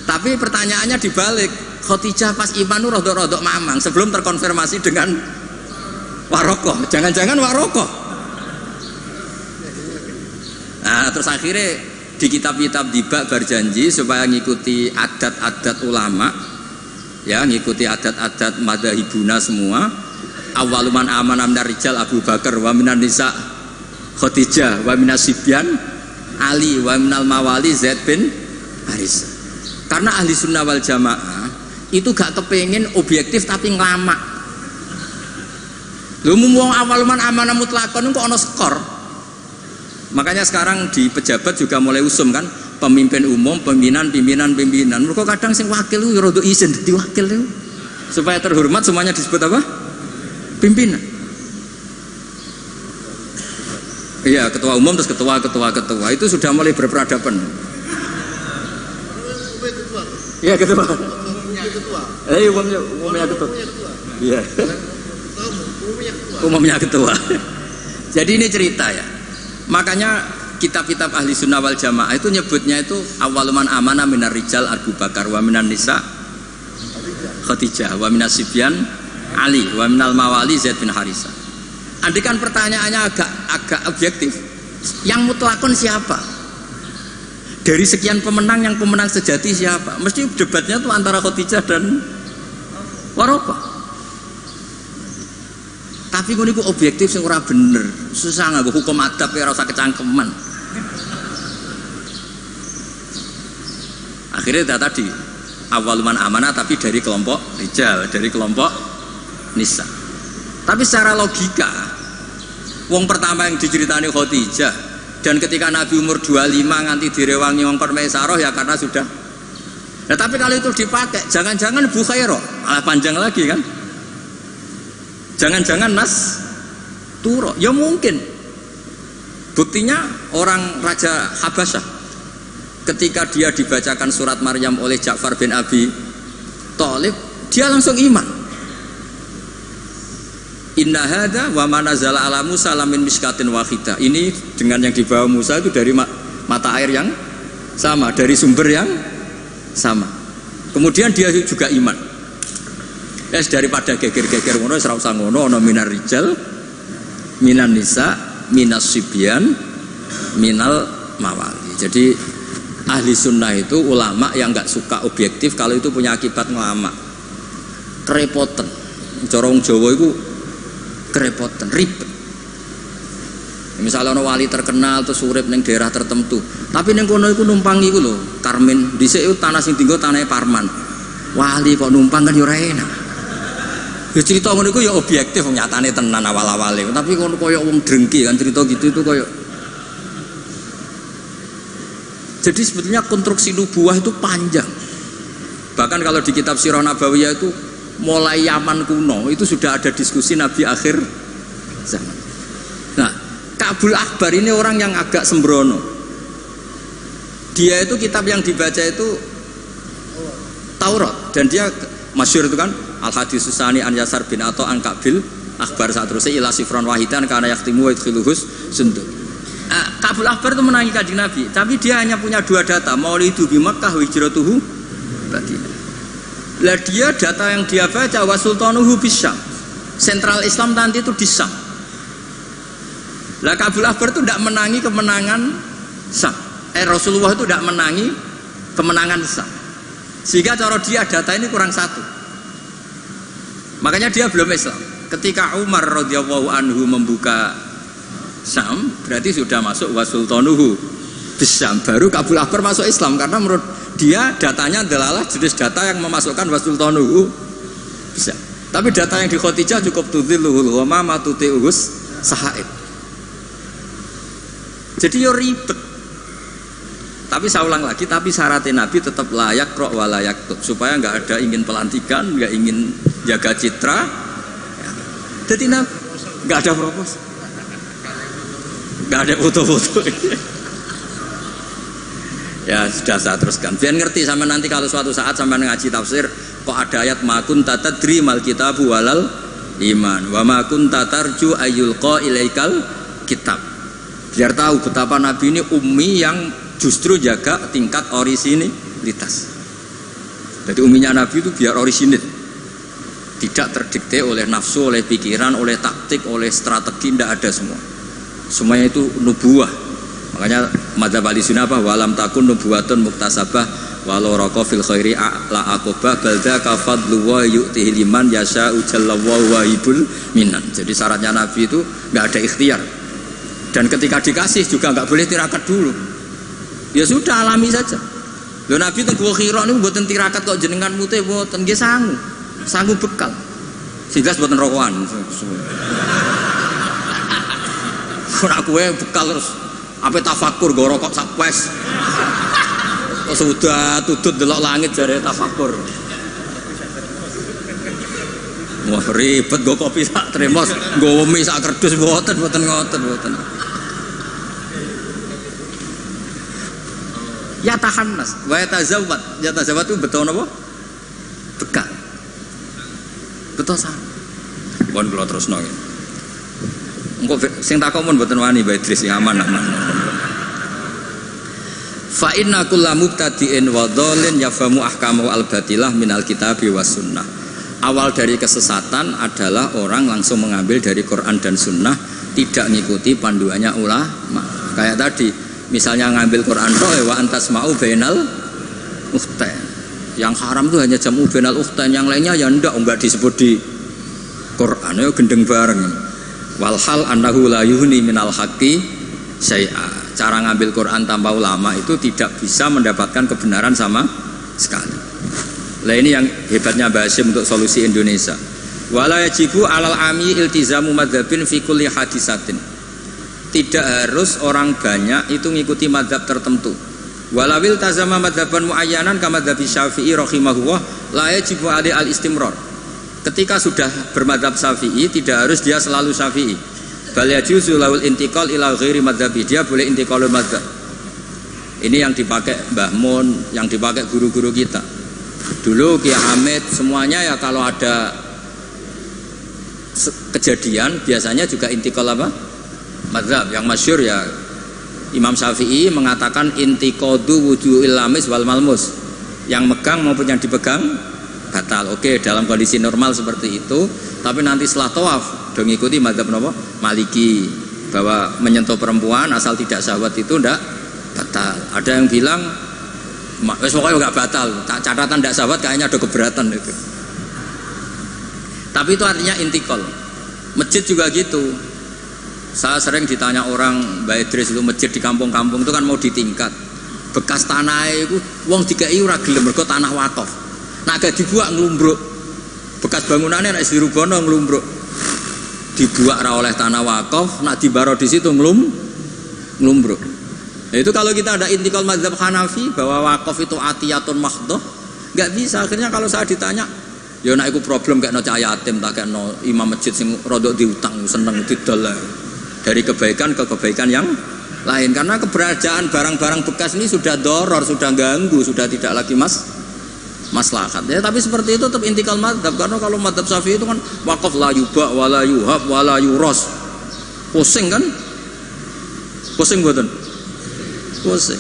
Tapi pertanyaannya dibalik, Khadijah pas iman itu rodok-rodok mamang sebelum terkonfirmasi dengan Waraqah. Jangan-jangan Waraqah. Nah terus akhirnya di kitab-kitab dibak berjanji supaya ngikuti adat-adat ulama, ya ngikuti adat-adat madzhabuna semua. Awaluman amanah minar rijal Abu Bakar wa minan nisa Khadijah wa minas sibyan Ali wa minal mawali Zaid bin Haris. Karena ahli sunnah wal jamaah itu gak kepengen objektif tapi ngelamak. Lu mumpung awaluman amanah mutlakon kok ono skor. Makanya sekarang di pejabat juga mulai usum kan, pemimpin umum, pimpinan. Mereka kadang sing wakil itu rada izin dadi wakil itu. Supaya terhormat semuanya disebut apa? Pimpinan. Iya, ketua umum terus ketua itu sudah mulai berperadaban. Iya, ketua. Umumnya ketua. Iya. Umumnya ketua. Jadi ini cerita ya. Makanya kitab-kitab ahli sunnah wal jamaah itu nyebutnya itu awaluman amana minar rijal Abu Bakar wa minan nisa Khadijah wa minas sibyan Ali wa minal mawali Zaid bin Harisah. Andai kan pertanyaannya agak objektif, yang mutlakun siapa? Dari sekian pemenang yang pemenang sejati siapa? Mesti debatnya tuh antara Khadijah dan Waraqah. Tapi gue niku objektif sing ora bener, susah nggak hukum adab ya rasa kecangkeman. Akhirnya tadi awaluman amanah tapi dari kelompok rijal, dari kelompok nisa. Tapi secara logika, wong pertama yang diceritani Khadijah, dan ketika Nabi umur 25 nganti direwangi wong Maisarah ya karena sudah. Nah, tapi kalau itu dipakai, jangan-jangan Bukhairah, malah panjang lagi kan? Jangan-jangan Nas Turo, ya mungkin. Buktinya orang Raja Habasyah ketika dia dibacakan surat Maryam oleh Ja'far bin Abi Thalib, dia langsung iman. Inna hadza wa ma nazala ala Musa lamin miskatin wahidah. Ini dengan yang dibawa Musa itu dari mata air yang sama, dari sumber yang sama. Kemudian dia juga iman. Daripada geger-geger ngono ora usah ngono, ana minar rijal, minan nisa, minas sibyan, minal mawali. Jadi ahli sunnah itu ulama yang nggak suka objektif kalau itu punya akibat ngelama. Kerepotan. Cara wong Jawa itu kerepotan, ribet. Misalnya ono wali terkenal terus urip ning daerah tertentu, tapi ning kono iku numpang iku lho, Karmen. Dhisik itu tanah sing tinggal tanah Parman. Wali kok numpang kan yo ora enak. Ya cerita ngono iku ya objektif nyatane tenan awal-awale. Tapi kono koyo wong drengki kan cerita gitu itu koyo. Jadi sebetulnya konstruksi nubuah itu panjang. Bahkan kalau di kitab Sirah Nabawiyah itu mulai Yaman kuno itu sudah ada diskusi Nabi akhir zaman. Nah, Ka'bul Akbar ini orang yang agak sembrono. Dia itu kitab yang dibaca itu Taurat, dan dia masyhur itu kan Al-Hadis Susani an Yasar bin Atha an Ka'bil Akbar saat terusnya ila sifron wahidan karena yaktimu wa idkhiluhus sunduk. Ka'bul Akbar itu menangi Kanjeng Nabi, tapi dia hanya punya dua data, maulidu bi Makkah wa hijratuhu Madinah. Lah dia data yang dia baca wa sultanuhu bisyam. Sentral Islam nanti itu di Syam. Lah Ka'bul Akbar itu tidak menangi kemenangan Syam. Rasulullah itu tidak menangi kemenangan Syam. Sehingga cara dia data ini kurang satu. Makanya dia belum Islam. Ketika Umar radhiyallahu anhu membuka Syam, berarti sudah masuk wa sultanuhu bisyam. Baru Ka'bul Akbar masuk Islam karena menurut dia datanya adalah jenis data yang memasukkan wa sultanuhu bisyam. Tapi data yang di Khadijah cukup tudhilluhul ghamama tuti'uhus sahaib. Jadi yo ribet. Tapi saya ulang lagi, tapi syaratnya Nabi tetap layak rok wa layak tub, supaya nggak ada ingin pelantikan, nggak ingin jaga citra. Jadi nggak ada propos, nggak ada foto-foto. Ya sudah saya teruskan. Biar ngerti sampai nanti kalau suatu saat sampai ngaji tafsir, kok ada ayat makun tatadri mal kitabu walal iman, wa makun tatarju ayyulqa ilaikal kitab. Biar tahu betapa Nabi ini ummi yang justru jaga tingkat orisinilitas. Jadi umminya Nabi itu biar orisinil, tidak terdikte oleh nafsu, oleh pikiran, oleh taktik, oleh strategi, tidak ada semua. Semuanya itu nubuah. Makanya madzhab ahli sunnah apa? Walam takun nubuwatun muktasabah walau raqa fil khairi la aqobah balda kafadlu wa yu'tihi liman yasha'u jallallahu wahibul minan. Jadi syaratnya Nabi itu nggak ada ikhtiar. Dan ketika dikasih juga nggak boleh tirakat dulu. Ya sudah alami saja. Lho Nabi teng Gua Hira niku mboten tirakat kok jenengan mute mboten nggih sangu bekal. Sehingga mboten rokokan. Ora kowe bekal terus Apa tafakur go rokok sak wes. Sudah tutut delok langit jare tafakur. Wah ribet go kopi sak tremos, go mie sak kerdus mboten ngoten. Ya tahannas, wa yatazawwad. Yatazawwad itu betul napa? Bekal. Betul san. Pun kula terusno nggih. Engko sing takon mun mboten wani Mbak Idris sing aman. Fa inna kullu mubtadi'in wa dhalin yafhamu ahkamu al-batilah minal kitabi was sunnah. Awal dari kesesatan adalah orang langsung mengambil dari Quran dan sunnah, tidak mengikuti panduannya ulama. Kayak tadi, misalnya ngambil Quran wa antasma'u bainal ukhtain. Yang haram itu hanya jamu bainal ukhtain, yang lainnya ya enggak disebut di Quran, ya gendeng bareng. Walhal annahu la yuhni minal haqqi syai'a. Cara ngambil Quran tanpa ulama itu tidak bisa mendapatkan kebenaran sama sekali. Nah ini yang hebatnya Mbak Hasyim untuk solusi Indonesia. Wala yajibu alal ami iltizamu madzhabin fi kulli hadisatin. Tidak harus orang banyak itu mengikuti madzhab tertentu. Walawil tazama madzhaban muayyanan kama madzhabi Syafi'i rahimahullah la yajibu alai al-istimrar. Ketika sudah bermadzhab Syafi'i tidak harus dia selalu Syafi'i. Bal yajuzu laul intiqal ila ghairi madzhabi, dia boleh intiqalul madzhab. Ini yang dipakai Mbah Mun, yang dipakai guru-guru kita. Dulu Kiai Hamid semuanya ya kalau ada kejadian biasanya juga intiqal apa? Madzhab. Yang masyhur ya Imam Syafi'i mengatakan intiqadu wudu'il lamis wal malmus. Yang megang maupun yang dipegang batal. Oke, dalam kondisi normal seperti itu, tapi nanti setelah tawaf dong ikuti madzhab napa? Maliki, bahwa menyentuh perempuan asal tidak syahwat itu ndak batal. Ada yang bilang wes pokoknya enggak batal, catatan ndak syahwat kayaknya ada keberatan itu. Tapi itu artinya intikal. Masjid juga gitu. Saya sering ditanya orang, Mbak Idris itu masjid di kampung-kampung itu kan mau ditingkat. Bekas tanah itu wong dikai ora gelem mergo tanah wakaf. Nak gak dibuak nglumbruk. Bekas bangunannya nek dirubono nglumbruk. Dibuak ra oleh tanah wakaf, nak dibaro di situ nglumbruk. Nah, itu kalau kita ada intikal mazhab Hanafi bahwa wakaf itu atiyatun mahdhah, enggak bisa. Akhirnya kalau saya ditanya, ya nek iku problem kayak no cah yatim tak kayak no imam masjid sing rodok diutang seneng didol dari kebaikan ke kebaikan yang lain, karena keberadaan barang-barang bekas ini sudah doror, sudah ganggu, sudah tidak lagi maslahat. Ya, tapi seperti itu tetap intikal madzhab, karena kalau madzhab Syafi'i itu kan wakaf la yuba wala yuhab wala yuros. Pusing kan? Pusing mboten? Pusing.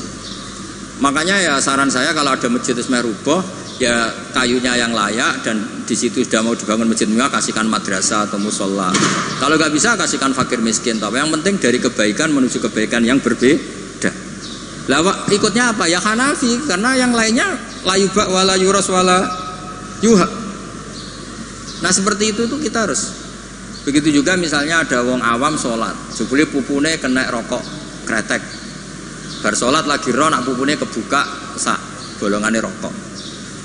Makanya ya saran saya kalau ada masjid ismeh rubah, ya kayunya yang layak dan di situ sudah mau dibangun masjid mewah, kasihkan madrasah atau musola. Kalau nggak bisa kasihkan fakir miskin. Tapi yang penting dari kebaikan menuju kebaikan yang berbeda. Lah ikutnya apa? Ya Hanafi, karena yang lainnya la yuba wala yuros wala yuha. Nah seperti itu tuh kita harus. Begitu juga misalnya ada wong awam sholat, jebule pupune kena rokok kretek. Bar sholat lagi ro nak pupune kebuka sak bolongane rokok.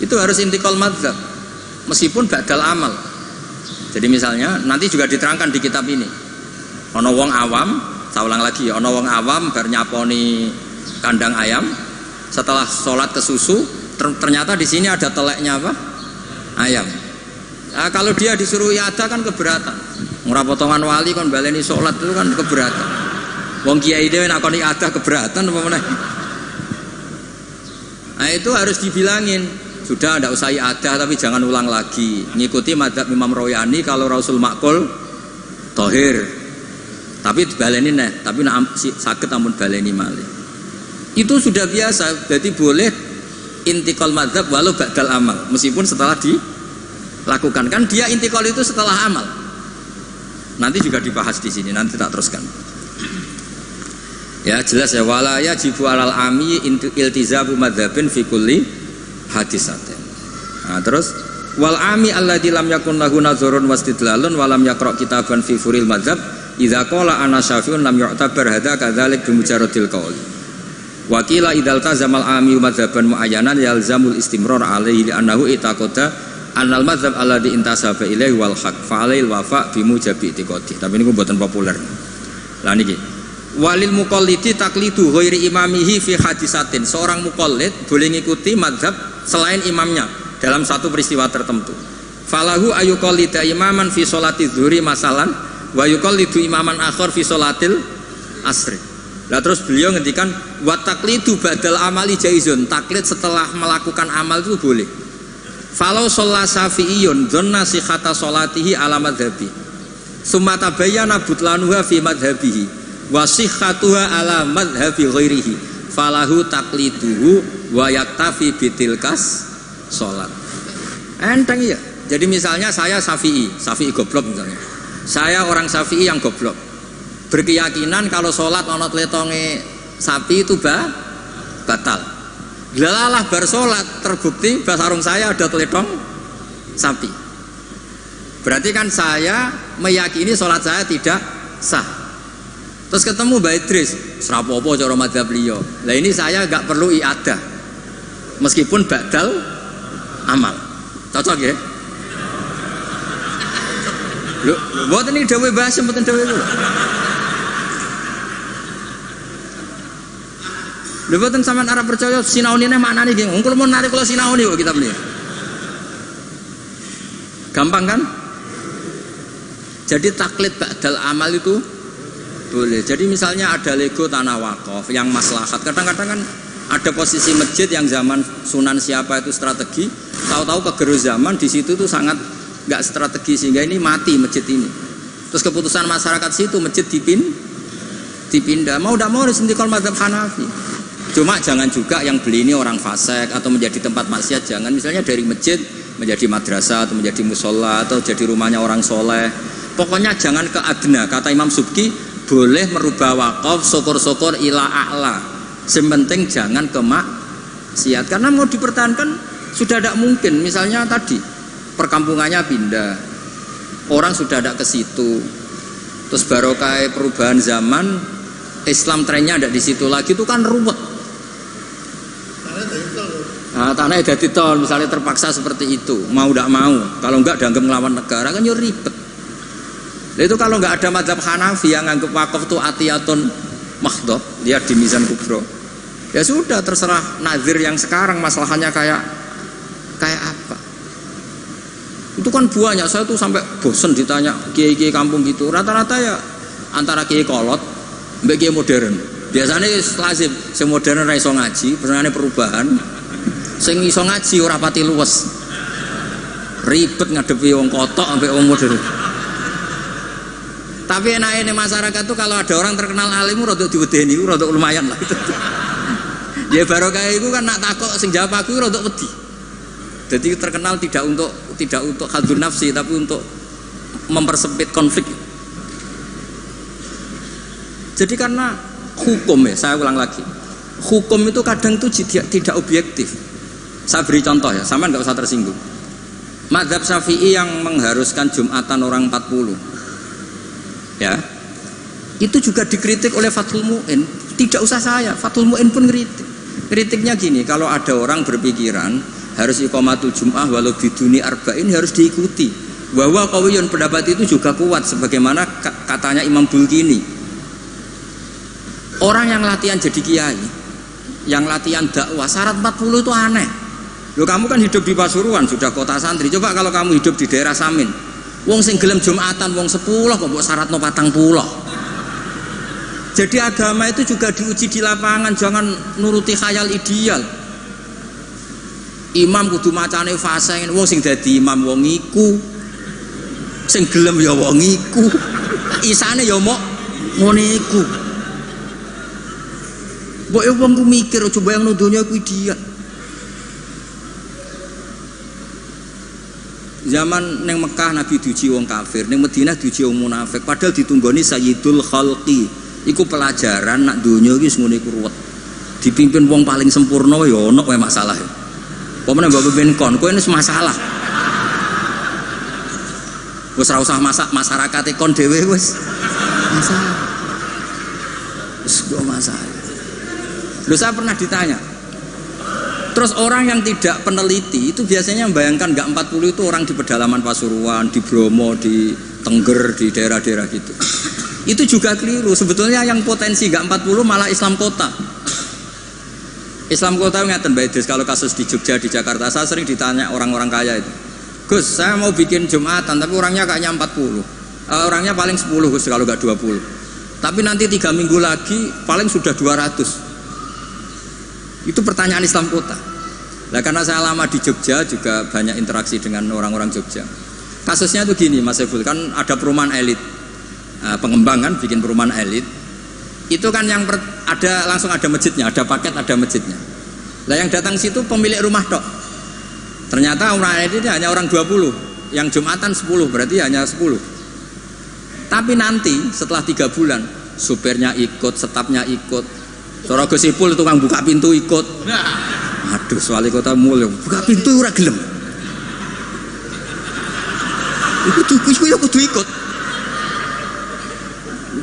Itu harus intikal madzhab meskipun badal amal. Jadi misalnya nanti juga diterangkan di kitab ini. Ono wong awam, saya ulang lagi ya, ono wong awam bar nyaponi kandang ayam, setelah sholat ke susu ternyata di sini ada teleknya apa? Ayam. Nah, kalau dia disuruh iada kan keberatan. Ora potongan wali kon baleni sholat itu kan keberatan. Wong kiai dhewe nek kon iada keberatan apa meneh. Nah itu harus dibilangin. Sudah tidak usah iada tapi jangan ulang lagi. Ngikuti madzhab Imam Royani kalau Rasul makul tohir. Tapi baleni neh, tapi nak sakit ampun baleni malih. Itu sudah biasa, jadi boleh intikal madzhab walau ba'dal amal, meskipun setelah dilakukan. Kan dia intikal itu setelah amal. Nanti juga dibahas di sini, nanti tak teruskan. Ya jelas ya, wala yajibu alal ami iltizamu madzhabin fi kulli hadisatin. Nah, terus wal ami alladzi lam yakun lahu nazarun wastidlalun wa lam yaqra kitaban fi furil madzhab idza qala ana syafi'un lam yu'tabar hadza kadzalik bi mujarradil qaul. Wakila idal tazamal ami madzhaban muayyanan yalzamul istimrar alaihi li'annahu itaqada annal madzhab alladzi intasaba ilaihi wal haq fa alail wafa bi mujabi itiqadi. Tapi niku mboten populer. Lah niki Walil muqallidi taqlidu ghairi imamihi fi hadisatin. Seorang muqallid boleh ngikuti mazhab selain imamnya dalam satu peristiwa tertentu. Falahu ayuqallida imaman fi sholati dzuhri masalan wa yuqallidu imaman akhar fi sholatil asri. Lah terus beliau ngendikan wa taqlidu badal amali jaizun. Taklid setelah melakukan amal itu boleh. Falau sholla syafi'iyun dzanna sihhata sholatihi ala madhabi. Summa tabayyana butlanuha fi madhabihi wa sihhatuha ala madhabi ghairihi falahu taqliduhu wa yaktafi bitilkas sholat. Enteng ya. Jadi misalnya saya Syafi'i goblok misalnya. Saya orang Syafi'i yang goblok. Berkeyakinan kalau sholat ana tletonge sapi itu batal. Delalah bar sholat terbukti basarung saya ada teletong sapi. Berarti kan saya meyakini sholat saya tidak sah. Terus ketemu Mbak Idris, serapopo cara madzhab beliau. Lah ini saya enggak perlu iadah. Meskipun badal amal. Cocok ya? Lho, mboten iki dawuh bahas mboten dawuh kula. Lho mboten sampean arep percaya sinaunine maknane nggih. Wong kula mun narik kula sinauni kok kitab niki. Gampang kan? Jadi taklid badal amal itu boleh. Jadi misalnya ada lego tanah wakaf yang maslahat. Kadang-kadang kan ada posisi masjid yang zaman Sunan siapa itu strategi, tahu-tahu kegerus zaman di situ tuh sangat nggak strategi sehingga ini mati masjid ini. Terus keputusan masyarakat situ masjid dipindah. Mau tidak mau harus intikal mazhab Hanafi. Cuma jangan juga yang beli ini orang fasik atau menjadi tempat maksiat. Jangan misalnya dari masjid menjadi madrasah atau menjadi musola atau jadi rumahnya orang soleh. Pokoknya jangan ke adna. Kata Imam Subki boleh merubah wakaf syukur-syukur ila a'la. Sementing jangan ke maksiat. Karena mau dipertahankan sudah tidak mungkin. Misalnya tadi perkampungannya pindah, orang sudah tidak ke situ. Terus barokah perubahan zaman, Islam trennya tidak di situ lagi, itu kan ruwet. Nah, tanah jadi tol, misalnya terpaksa seperti itu, mau tidak mau. Kalau enggak dianggap melawan negara kan ya ribet. Itu kalau nggak ada mazhab Hanafi yang anggap wakaf itu atiyatun mahdhah, lihat di Mizan Kubro. Ya sudah terserah nazir yang sekarang masalahnya kayak apa. Itu kan banyak, saya tuh sampai bosen ditanya kiai-kiai kampung gitu. Rata-rata ya antara kiai kolot mbek kiai modern. Biasanya lazim sing modern ra iso ngaji, pesenane perubahan. Sing iso ngaji ora pati luwes. Ribet ngadepi wong kotok ambek wong modern. Tapi enaknya masyarakat tuh kalau ada orang terkenal alim rodok diwedeni, rodok lumayan lah. Ya barokah itu kan nak takok sing jawab aku rodok wedi. Jadi terkenal tidak untuk hadzun nafsi tapi untuk mempersempit konflik. Jadi karena hukum ya, saya ulang lagi. Hukum itu kadang itu tidak objektif. Saya beri contoh ya, sama nggak usah tersinggung. Mazhab Syafi'i yang mengharuskan Jumatan orang 40. Ya, itu juga dikritik oleh Fathul Mu'in. Tidak usah saya, Fathul Mu'in pun kritik. Kritiknya gini, kalau ada orang berpikiran harus iqamatul jum'ah walau biduni arba'in harus diikuti. Bahwa qawiyun pendapat itu juga kuat sebagaimana katanya Imam Bulkini. Orang yang latihan jadi kiai, yang latihan dakwah syarat 40 itu aneh. Loh, kamu kan hidup di Pasuruan, sudah kota santri. Coba kalau kamu hidup di daerah Samin, wong sing gelem Jumatan wong 10 kok mbok syaratno 40. Jadi agama itu juga diuji di lapangan, jangan nuruti khayal ideal. Imam kudu macane fase, wong sing dadi imam wong iku. Sing gelem ya wong iku. Isane ya mok ngene iku. Mbok yo wong ku mikir coba yang donya ku ideal. Zaman neng Mekah Nabi diuji wong kafir, neng Madinah diuji wong munafik. Padahal ditunggoni Sayyidul Khalqi. Iku pelajaran nak dunia iki ngono iku ruwet. Dipimpin wong paling sempurna ya ono wae masalah. Pemene mbok pimpin kon, kowe wis masalah. Wis ora usah masyarakat kon dhewe wis masalah. Wis kok masalah. Lho saya pernah ditanya. Terus orang yang tidak peneliti itu biasanya membayangkan enggak 40 itu orang di pedalaman Pasuruan, di Bromo, di Tengger, di daerah-daerah gitu. Itu juga keliru. Sebetulnya yang potensi nggak 40 malah Islam kota. Islam kota ngeten Mbak Idris, kalau kasus di Jogja, di Jakarta, saya sering ditanya orang-orang kaya itu, Gus, saya mau bikin Jumatan, tapi orangnya kayaknya 40, orangnya paling 10 Gus, kalau nggak 20, tapi nanti 3 minggu lagi paling sudah 200. Itu pertanyaan Islam kota. Nah, karena saya lama di Jogja, juga banyak interaksi dengan orang-orang Jogja. Kasusnya itu gini Mas Ebul, kan ada perumahan elit, pengembangan bikin perumahan elit. Itu kan yang ada langsung ada masjidnya, ada paket, ada masjidnya. Lah yang datang situ pemilik rumah tok. Ternyata orang itu hanya orang 20, yang Jumatan 10, berarti hanya 10. Tapi nanti setelah 3 bulan, supirnya ikut, stafnya ikut, cara Gusipul tukang buka pintu ikut. Aduh, wali kota mulya, buka pintu ora gelem. Iku kudu ikut.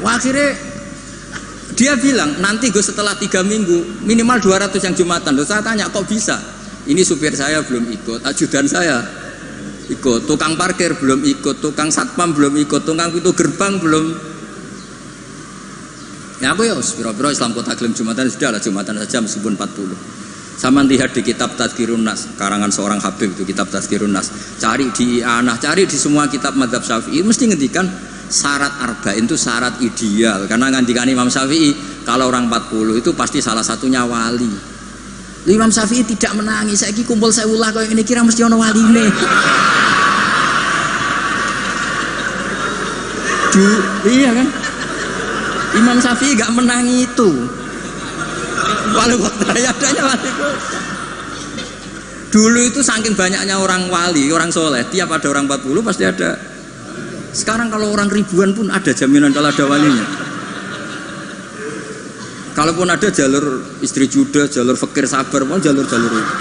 Akhirnya dia bilang, nanti gue setelah 3 minggu minimal 200 yang Jumatan. Loh, saya tanya, kok bisa? Ini supir saya belum ikut, ajudan saya ikut, tukang parkir belum ikut, tukang satpam belum ikut, tukang pintu gerbang belum. Ya aku ya, biro-biro Islam kota gelem Jumatan, sudah lah Jumatan saja meskipun 40. Sama lihat di kitab Tazkirun Nas, karangan seorang Habib itu, kitab Tazkirun Nas. Cari di I'anah, cari di semua kitab Madzhab Syafi'i, mesti ngendikan syarat arba'in itu syarat ideal. Karena ngandikan Imam Syafi'i, kalau orang 40 itu pasti salah satunya wali. Imam Syafi'i tidak menangis, saiki kumpul sewulah kau ini kira mesti ono waline. Iya kan? Imam Syafi'i gak menangi itu. Walau adanya wali. Dulu itu saking banyaknya orang wali, orang soleh, tiap ada orang 40 pasti ada. Sekarang kalau orang ribuan pun ada jaminan kalau ada walinya. Kalaupun ada jalur istri juda, jalur fakir sabar, mau jalur-jalur itu.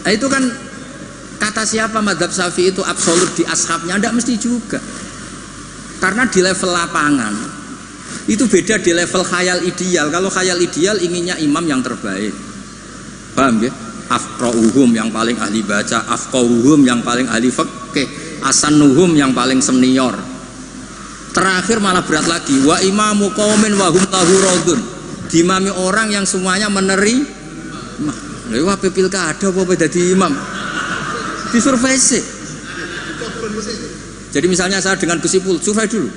Nah, itu kan kata siapa Madzhab Syafi'i itu absolut di ashabnya, tidak mesti juga. Karena di level lapangan itu beda di level khayal ideal. Kalau khayal ideal inginnya imam yang terbaik. Paham ya? Afqahuhum yang paling ahli baca, afqahuhum yang paling ahli fikih, asanuhum yang paling senior. Terakhir malah berat lagi, wa imamu qaumin wa hum lahu radun. Dimami orang yang semuanya menerima. Lha wae pilkada apa dadi imam? Disurvei sih. Jadi misalnya saya dengan Gusipul, survei dulu.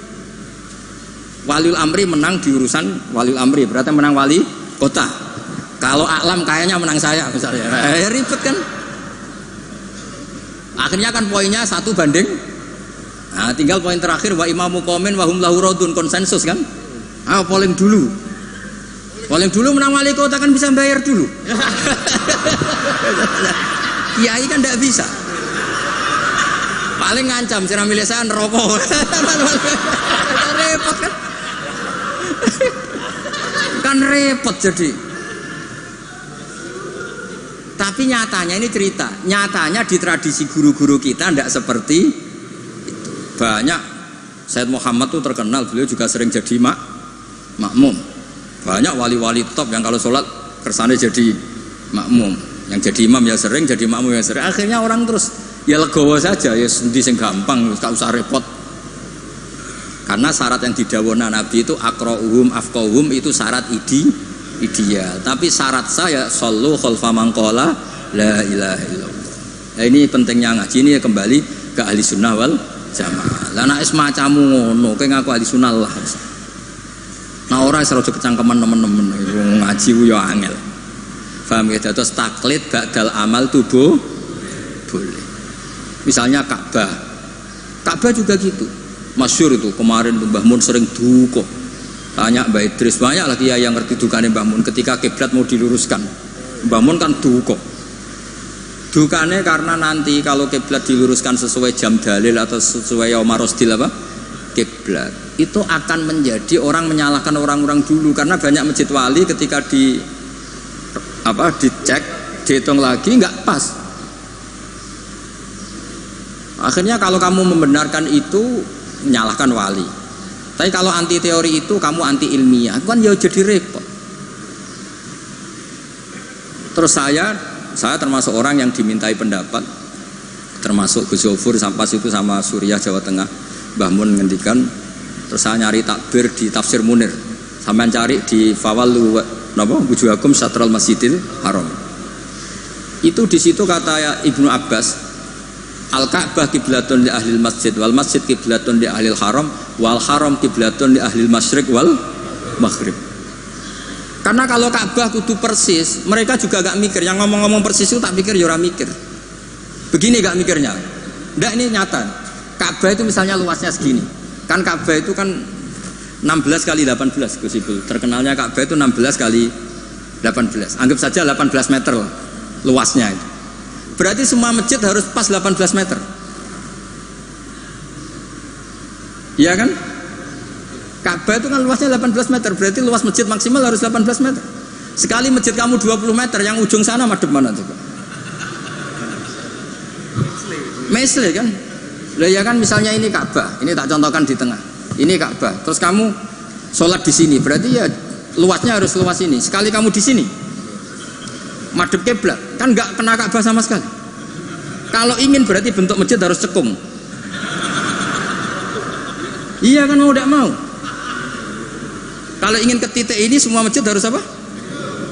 Waliul Amri menang di urusan Waliul Amri, berarti menang wali kota. Kalau Aklam kayaknya menang saya misalnya, ribet kan? Akhirnya kan poinnya 1 banding. Nah, tinggal poin terakhir wa imamu qaumin wa hum lahu radun, konsensus kan? Polling dulu. Polling dulu menang wali kota kan bisa bayar dulu. Kiai kan tidak bisa. Paling ngancam sira milih saya neraka. Repot kan? Kan repot jadi. Tapi nyatanya ini cerita, nyatanya di tradisi guru-guru kita tidak seperti itu. Banyak Sayyid Muhammad tuh terkenal, beliau juga sering jadi makmum. Banyak wali-wali top yang kalau sholat kersane jadi makmum, yang jadi imam ya sering, jadi makmum ya sering. Akhirnya orang terus ya legowo saja, ya sendi sing gampang, gak usah repot. Karena syarat yang didhawuhna Nabi itu aqra'uhum afqahuhum itu syarat ideal. Tapi syarat saya sallu khalfa man qala la ilaha illallah. Nah, ini pentingnya ngaji ini ya kembali ke ahli sunnah wal jamaah. Lah nek semacammu ngono kowe ngaku ahli sunnah lah. Nah ora iso kecangkeman temen-temen ngaji ku ya angel. Paham ya, terus taklid ba'dal amal tubuh boleh. Misalnya Ka'bah juga gitu. Masyhur itu kemarin Mbah Mun sering duka. Tanya Mbak Idris, banyak lagi ya yang ngerti dukane Mbah Mun ketika kiblat mau diluruskan. Mbah Mun kan duka. Dukane karena nanti kalau kiblat diluruskan sesuai jam dalil atau sesuai yaumar rosdil apa? Kiblat. Itu akan menjadi orang menyalahkan orang-orang dulu karena banyak masjid wali ketika dicek, dihitung lagi nggak pas. Akhirnya kalau kamu membenarkan itu menyalahkan wali. Tapi kalau anti teori itu kamu anti ilmiah, kan ya jadi repot. Terus saya termasuk orang yang dimintai pendapat, termasuk Gus Zofur sampai itu sama Suriah Jawa Tengah. Mbah Mun ngendikan, terus saya nyari takbir di Tafsir Munir. Sampean cari di Fawallu napa wujuhakum Syatral Masjidil Haram. Itu di situ kata Ibnu Abbas, Al-Ka'bah kiblatun li ahlil masjid wal masjid kiblatun li ahlil haram wal haram kiblatun li ahlil masyriq wal maghrib. Karena kalau Ka'bah kudu persis, mereka juga gak mikir. Yang ngomong-ngomong persis itu tak pikir, ya ora mikir. Begini gak mikirnya. Ndak, ini nyata. Ka'bah itu misalnya luasnya segini. Kan Ka'bah itu kan 16 kali 18 Gus Ibu. Terkenalnya Ka'bah itu 16 kali 18. Anggap saja 18 meter lah, luasnya itu. Berarti semua masjid harus pas 18 meter. Iya kan? Ka'bah itu kan luasnya 18 meter. Berarti luas masjid maksimal harus 18 meter. Sekali masjid kamu 20 meter, yang ujung sana madep mana tuh? Mesle kan? Lah ya kan, misalnya ini Ka'bah, ini tak contohkan di tengah. Ini Ka'bah. Terus kamu sholat di sini, berarti ya luasnya harus luas ini. Sekali kamu di sini madep kiblat, kan nggak kena Ka'bah sama sekali. Kalau ingin berarti bentuk masjid harus cekung. Iya kan, mau tidak mau. Kalau ingin ke titik ini semua masjid harus apa?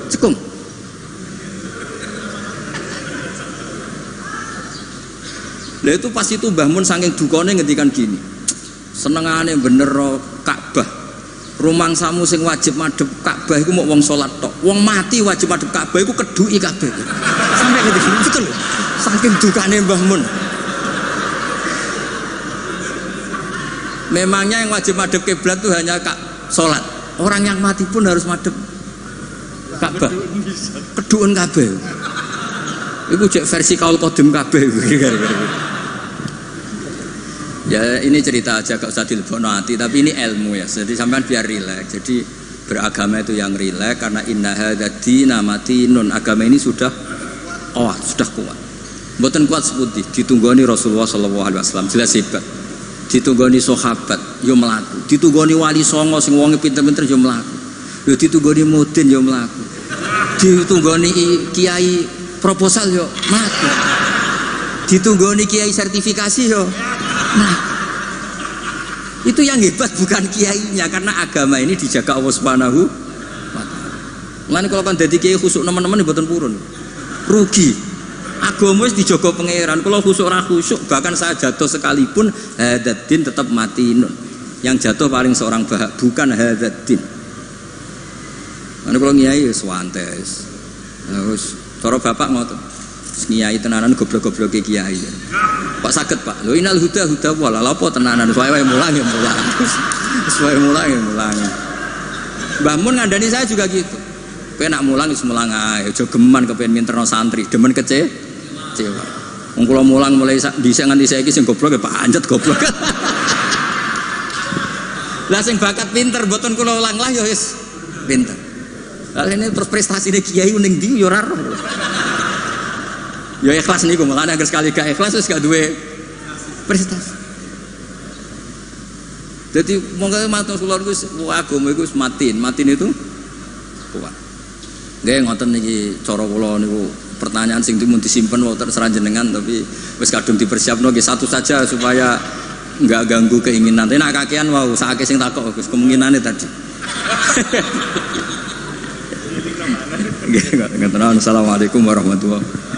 Cekung. Lah itu pas itu Mbah Mun saking dukane ngendikan gini, senengane bener Ka'bah. Rumangsamu sing wajib madhep Ka'bah iku mok wong salat tok. Wong mati wajib madhep Ka'bah iku keduki kabeh. Sampai ngerti betul. Saking dukane Mbah Mun. Memangnya yang wajib madhep kiblat itu hanya salat. Orang yang mati pun harus madhep Ka'bah. Keduun kabeh. Iku cek versi kaul qadim kabeh. Ya ini cerita aja, gak usah dilebokno hati, tapi ini ilmu ya. Jadi sampean biar rileks. Jadi beragama itu yang rileks, karena inna hadzina matinun. Agama ini sudah sudah kuat. Mboten kuat seputi ditunggoni Rasulullah sallallahu alaihi wasallam, jelas hebat. Ditunggoni sahabat yo mlaku. Ditunggoni wali songo sing wonge pinter-pinter yo mlaku. Yo ditunggoni mudin yo mlaku. Ditunggoni kiai proposal yo mlaku. Ditunggoni kiai sertifikasi yo. Nah, itu yang hebat bukan kiainya, karena agama ini dijaga Allah Subhanahu wa taala. Mulane kalau kan dadi kiai khusuk teman-teman mboten purun. Rugi. Agama wis dijaga pangeran. Kalau khusuk ora khusuk, bahkan saya jatuh sekalipun hadzadin tetap matinun. Yang jatuh paling seorang bahak, bukan hadzadin. Lan kalau kiai wis wantes. Terus cara bapak ngoten. Kiai tenanan goblok-gobloke kiai. Pak saged Pak. Lho inal huda wala apa tenanan wae mulang ya mulang. Wae mulang ya mulang. Mbah Mun ngandani saya juga gitu. Kowe nak mulang wis mulang ae, aja geman kepen minterno santri, demen kecewa. Wong kula mulang mulai dhisik nganti saiki sing goblok ya pancet goblok. Lah sing bakat pinter mboten kula ulang lah ya wis pinter. Lah ini terus prestasine kiai ning ndi ya ora roh. Ya ikhlas niku, makanya agar sekali gak ikhlas wis gak duwe prestasi. Jadi monggo matur kula niku agama iku matin itu kuat. Nggih ngoten niki cara kula niku, pertanyaan sing dimun disimpen wonten seranjenengan tapi wis kadung dipersiapno nggih satu saja supaya enggak ganggu keinginan. Nek kakean wau sakake sing takok Gus kemungkinane tadi. Nggih, assalamualaikum warahmatullahi wabarakatuh.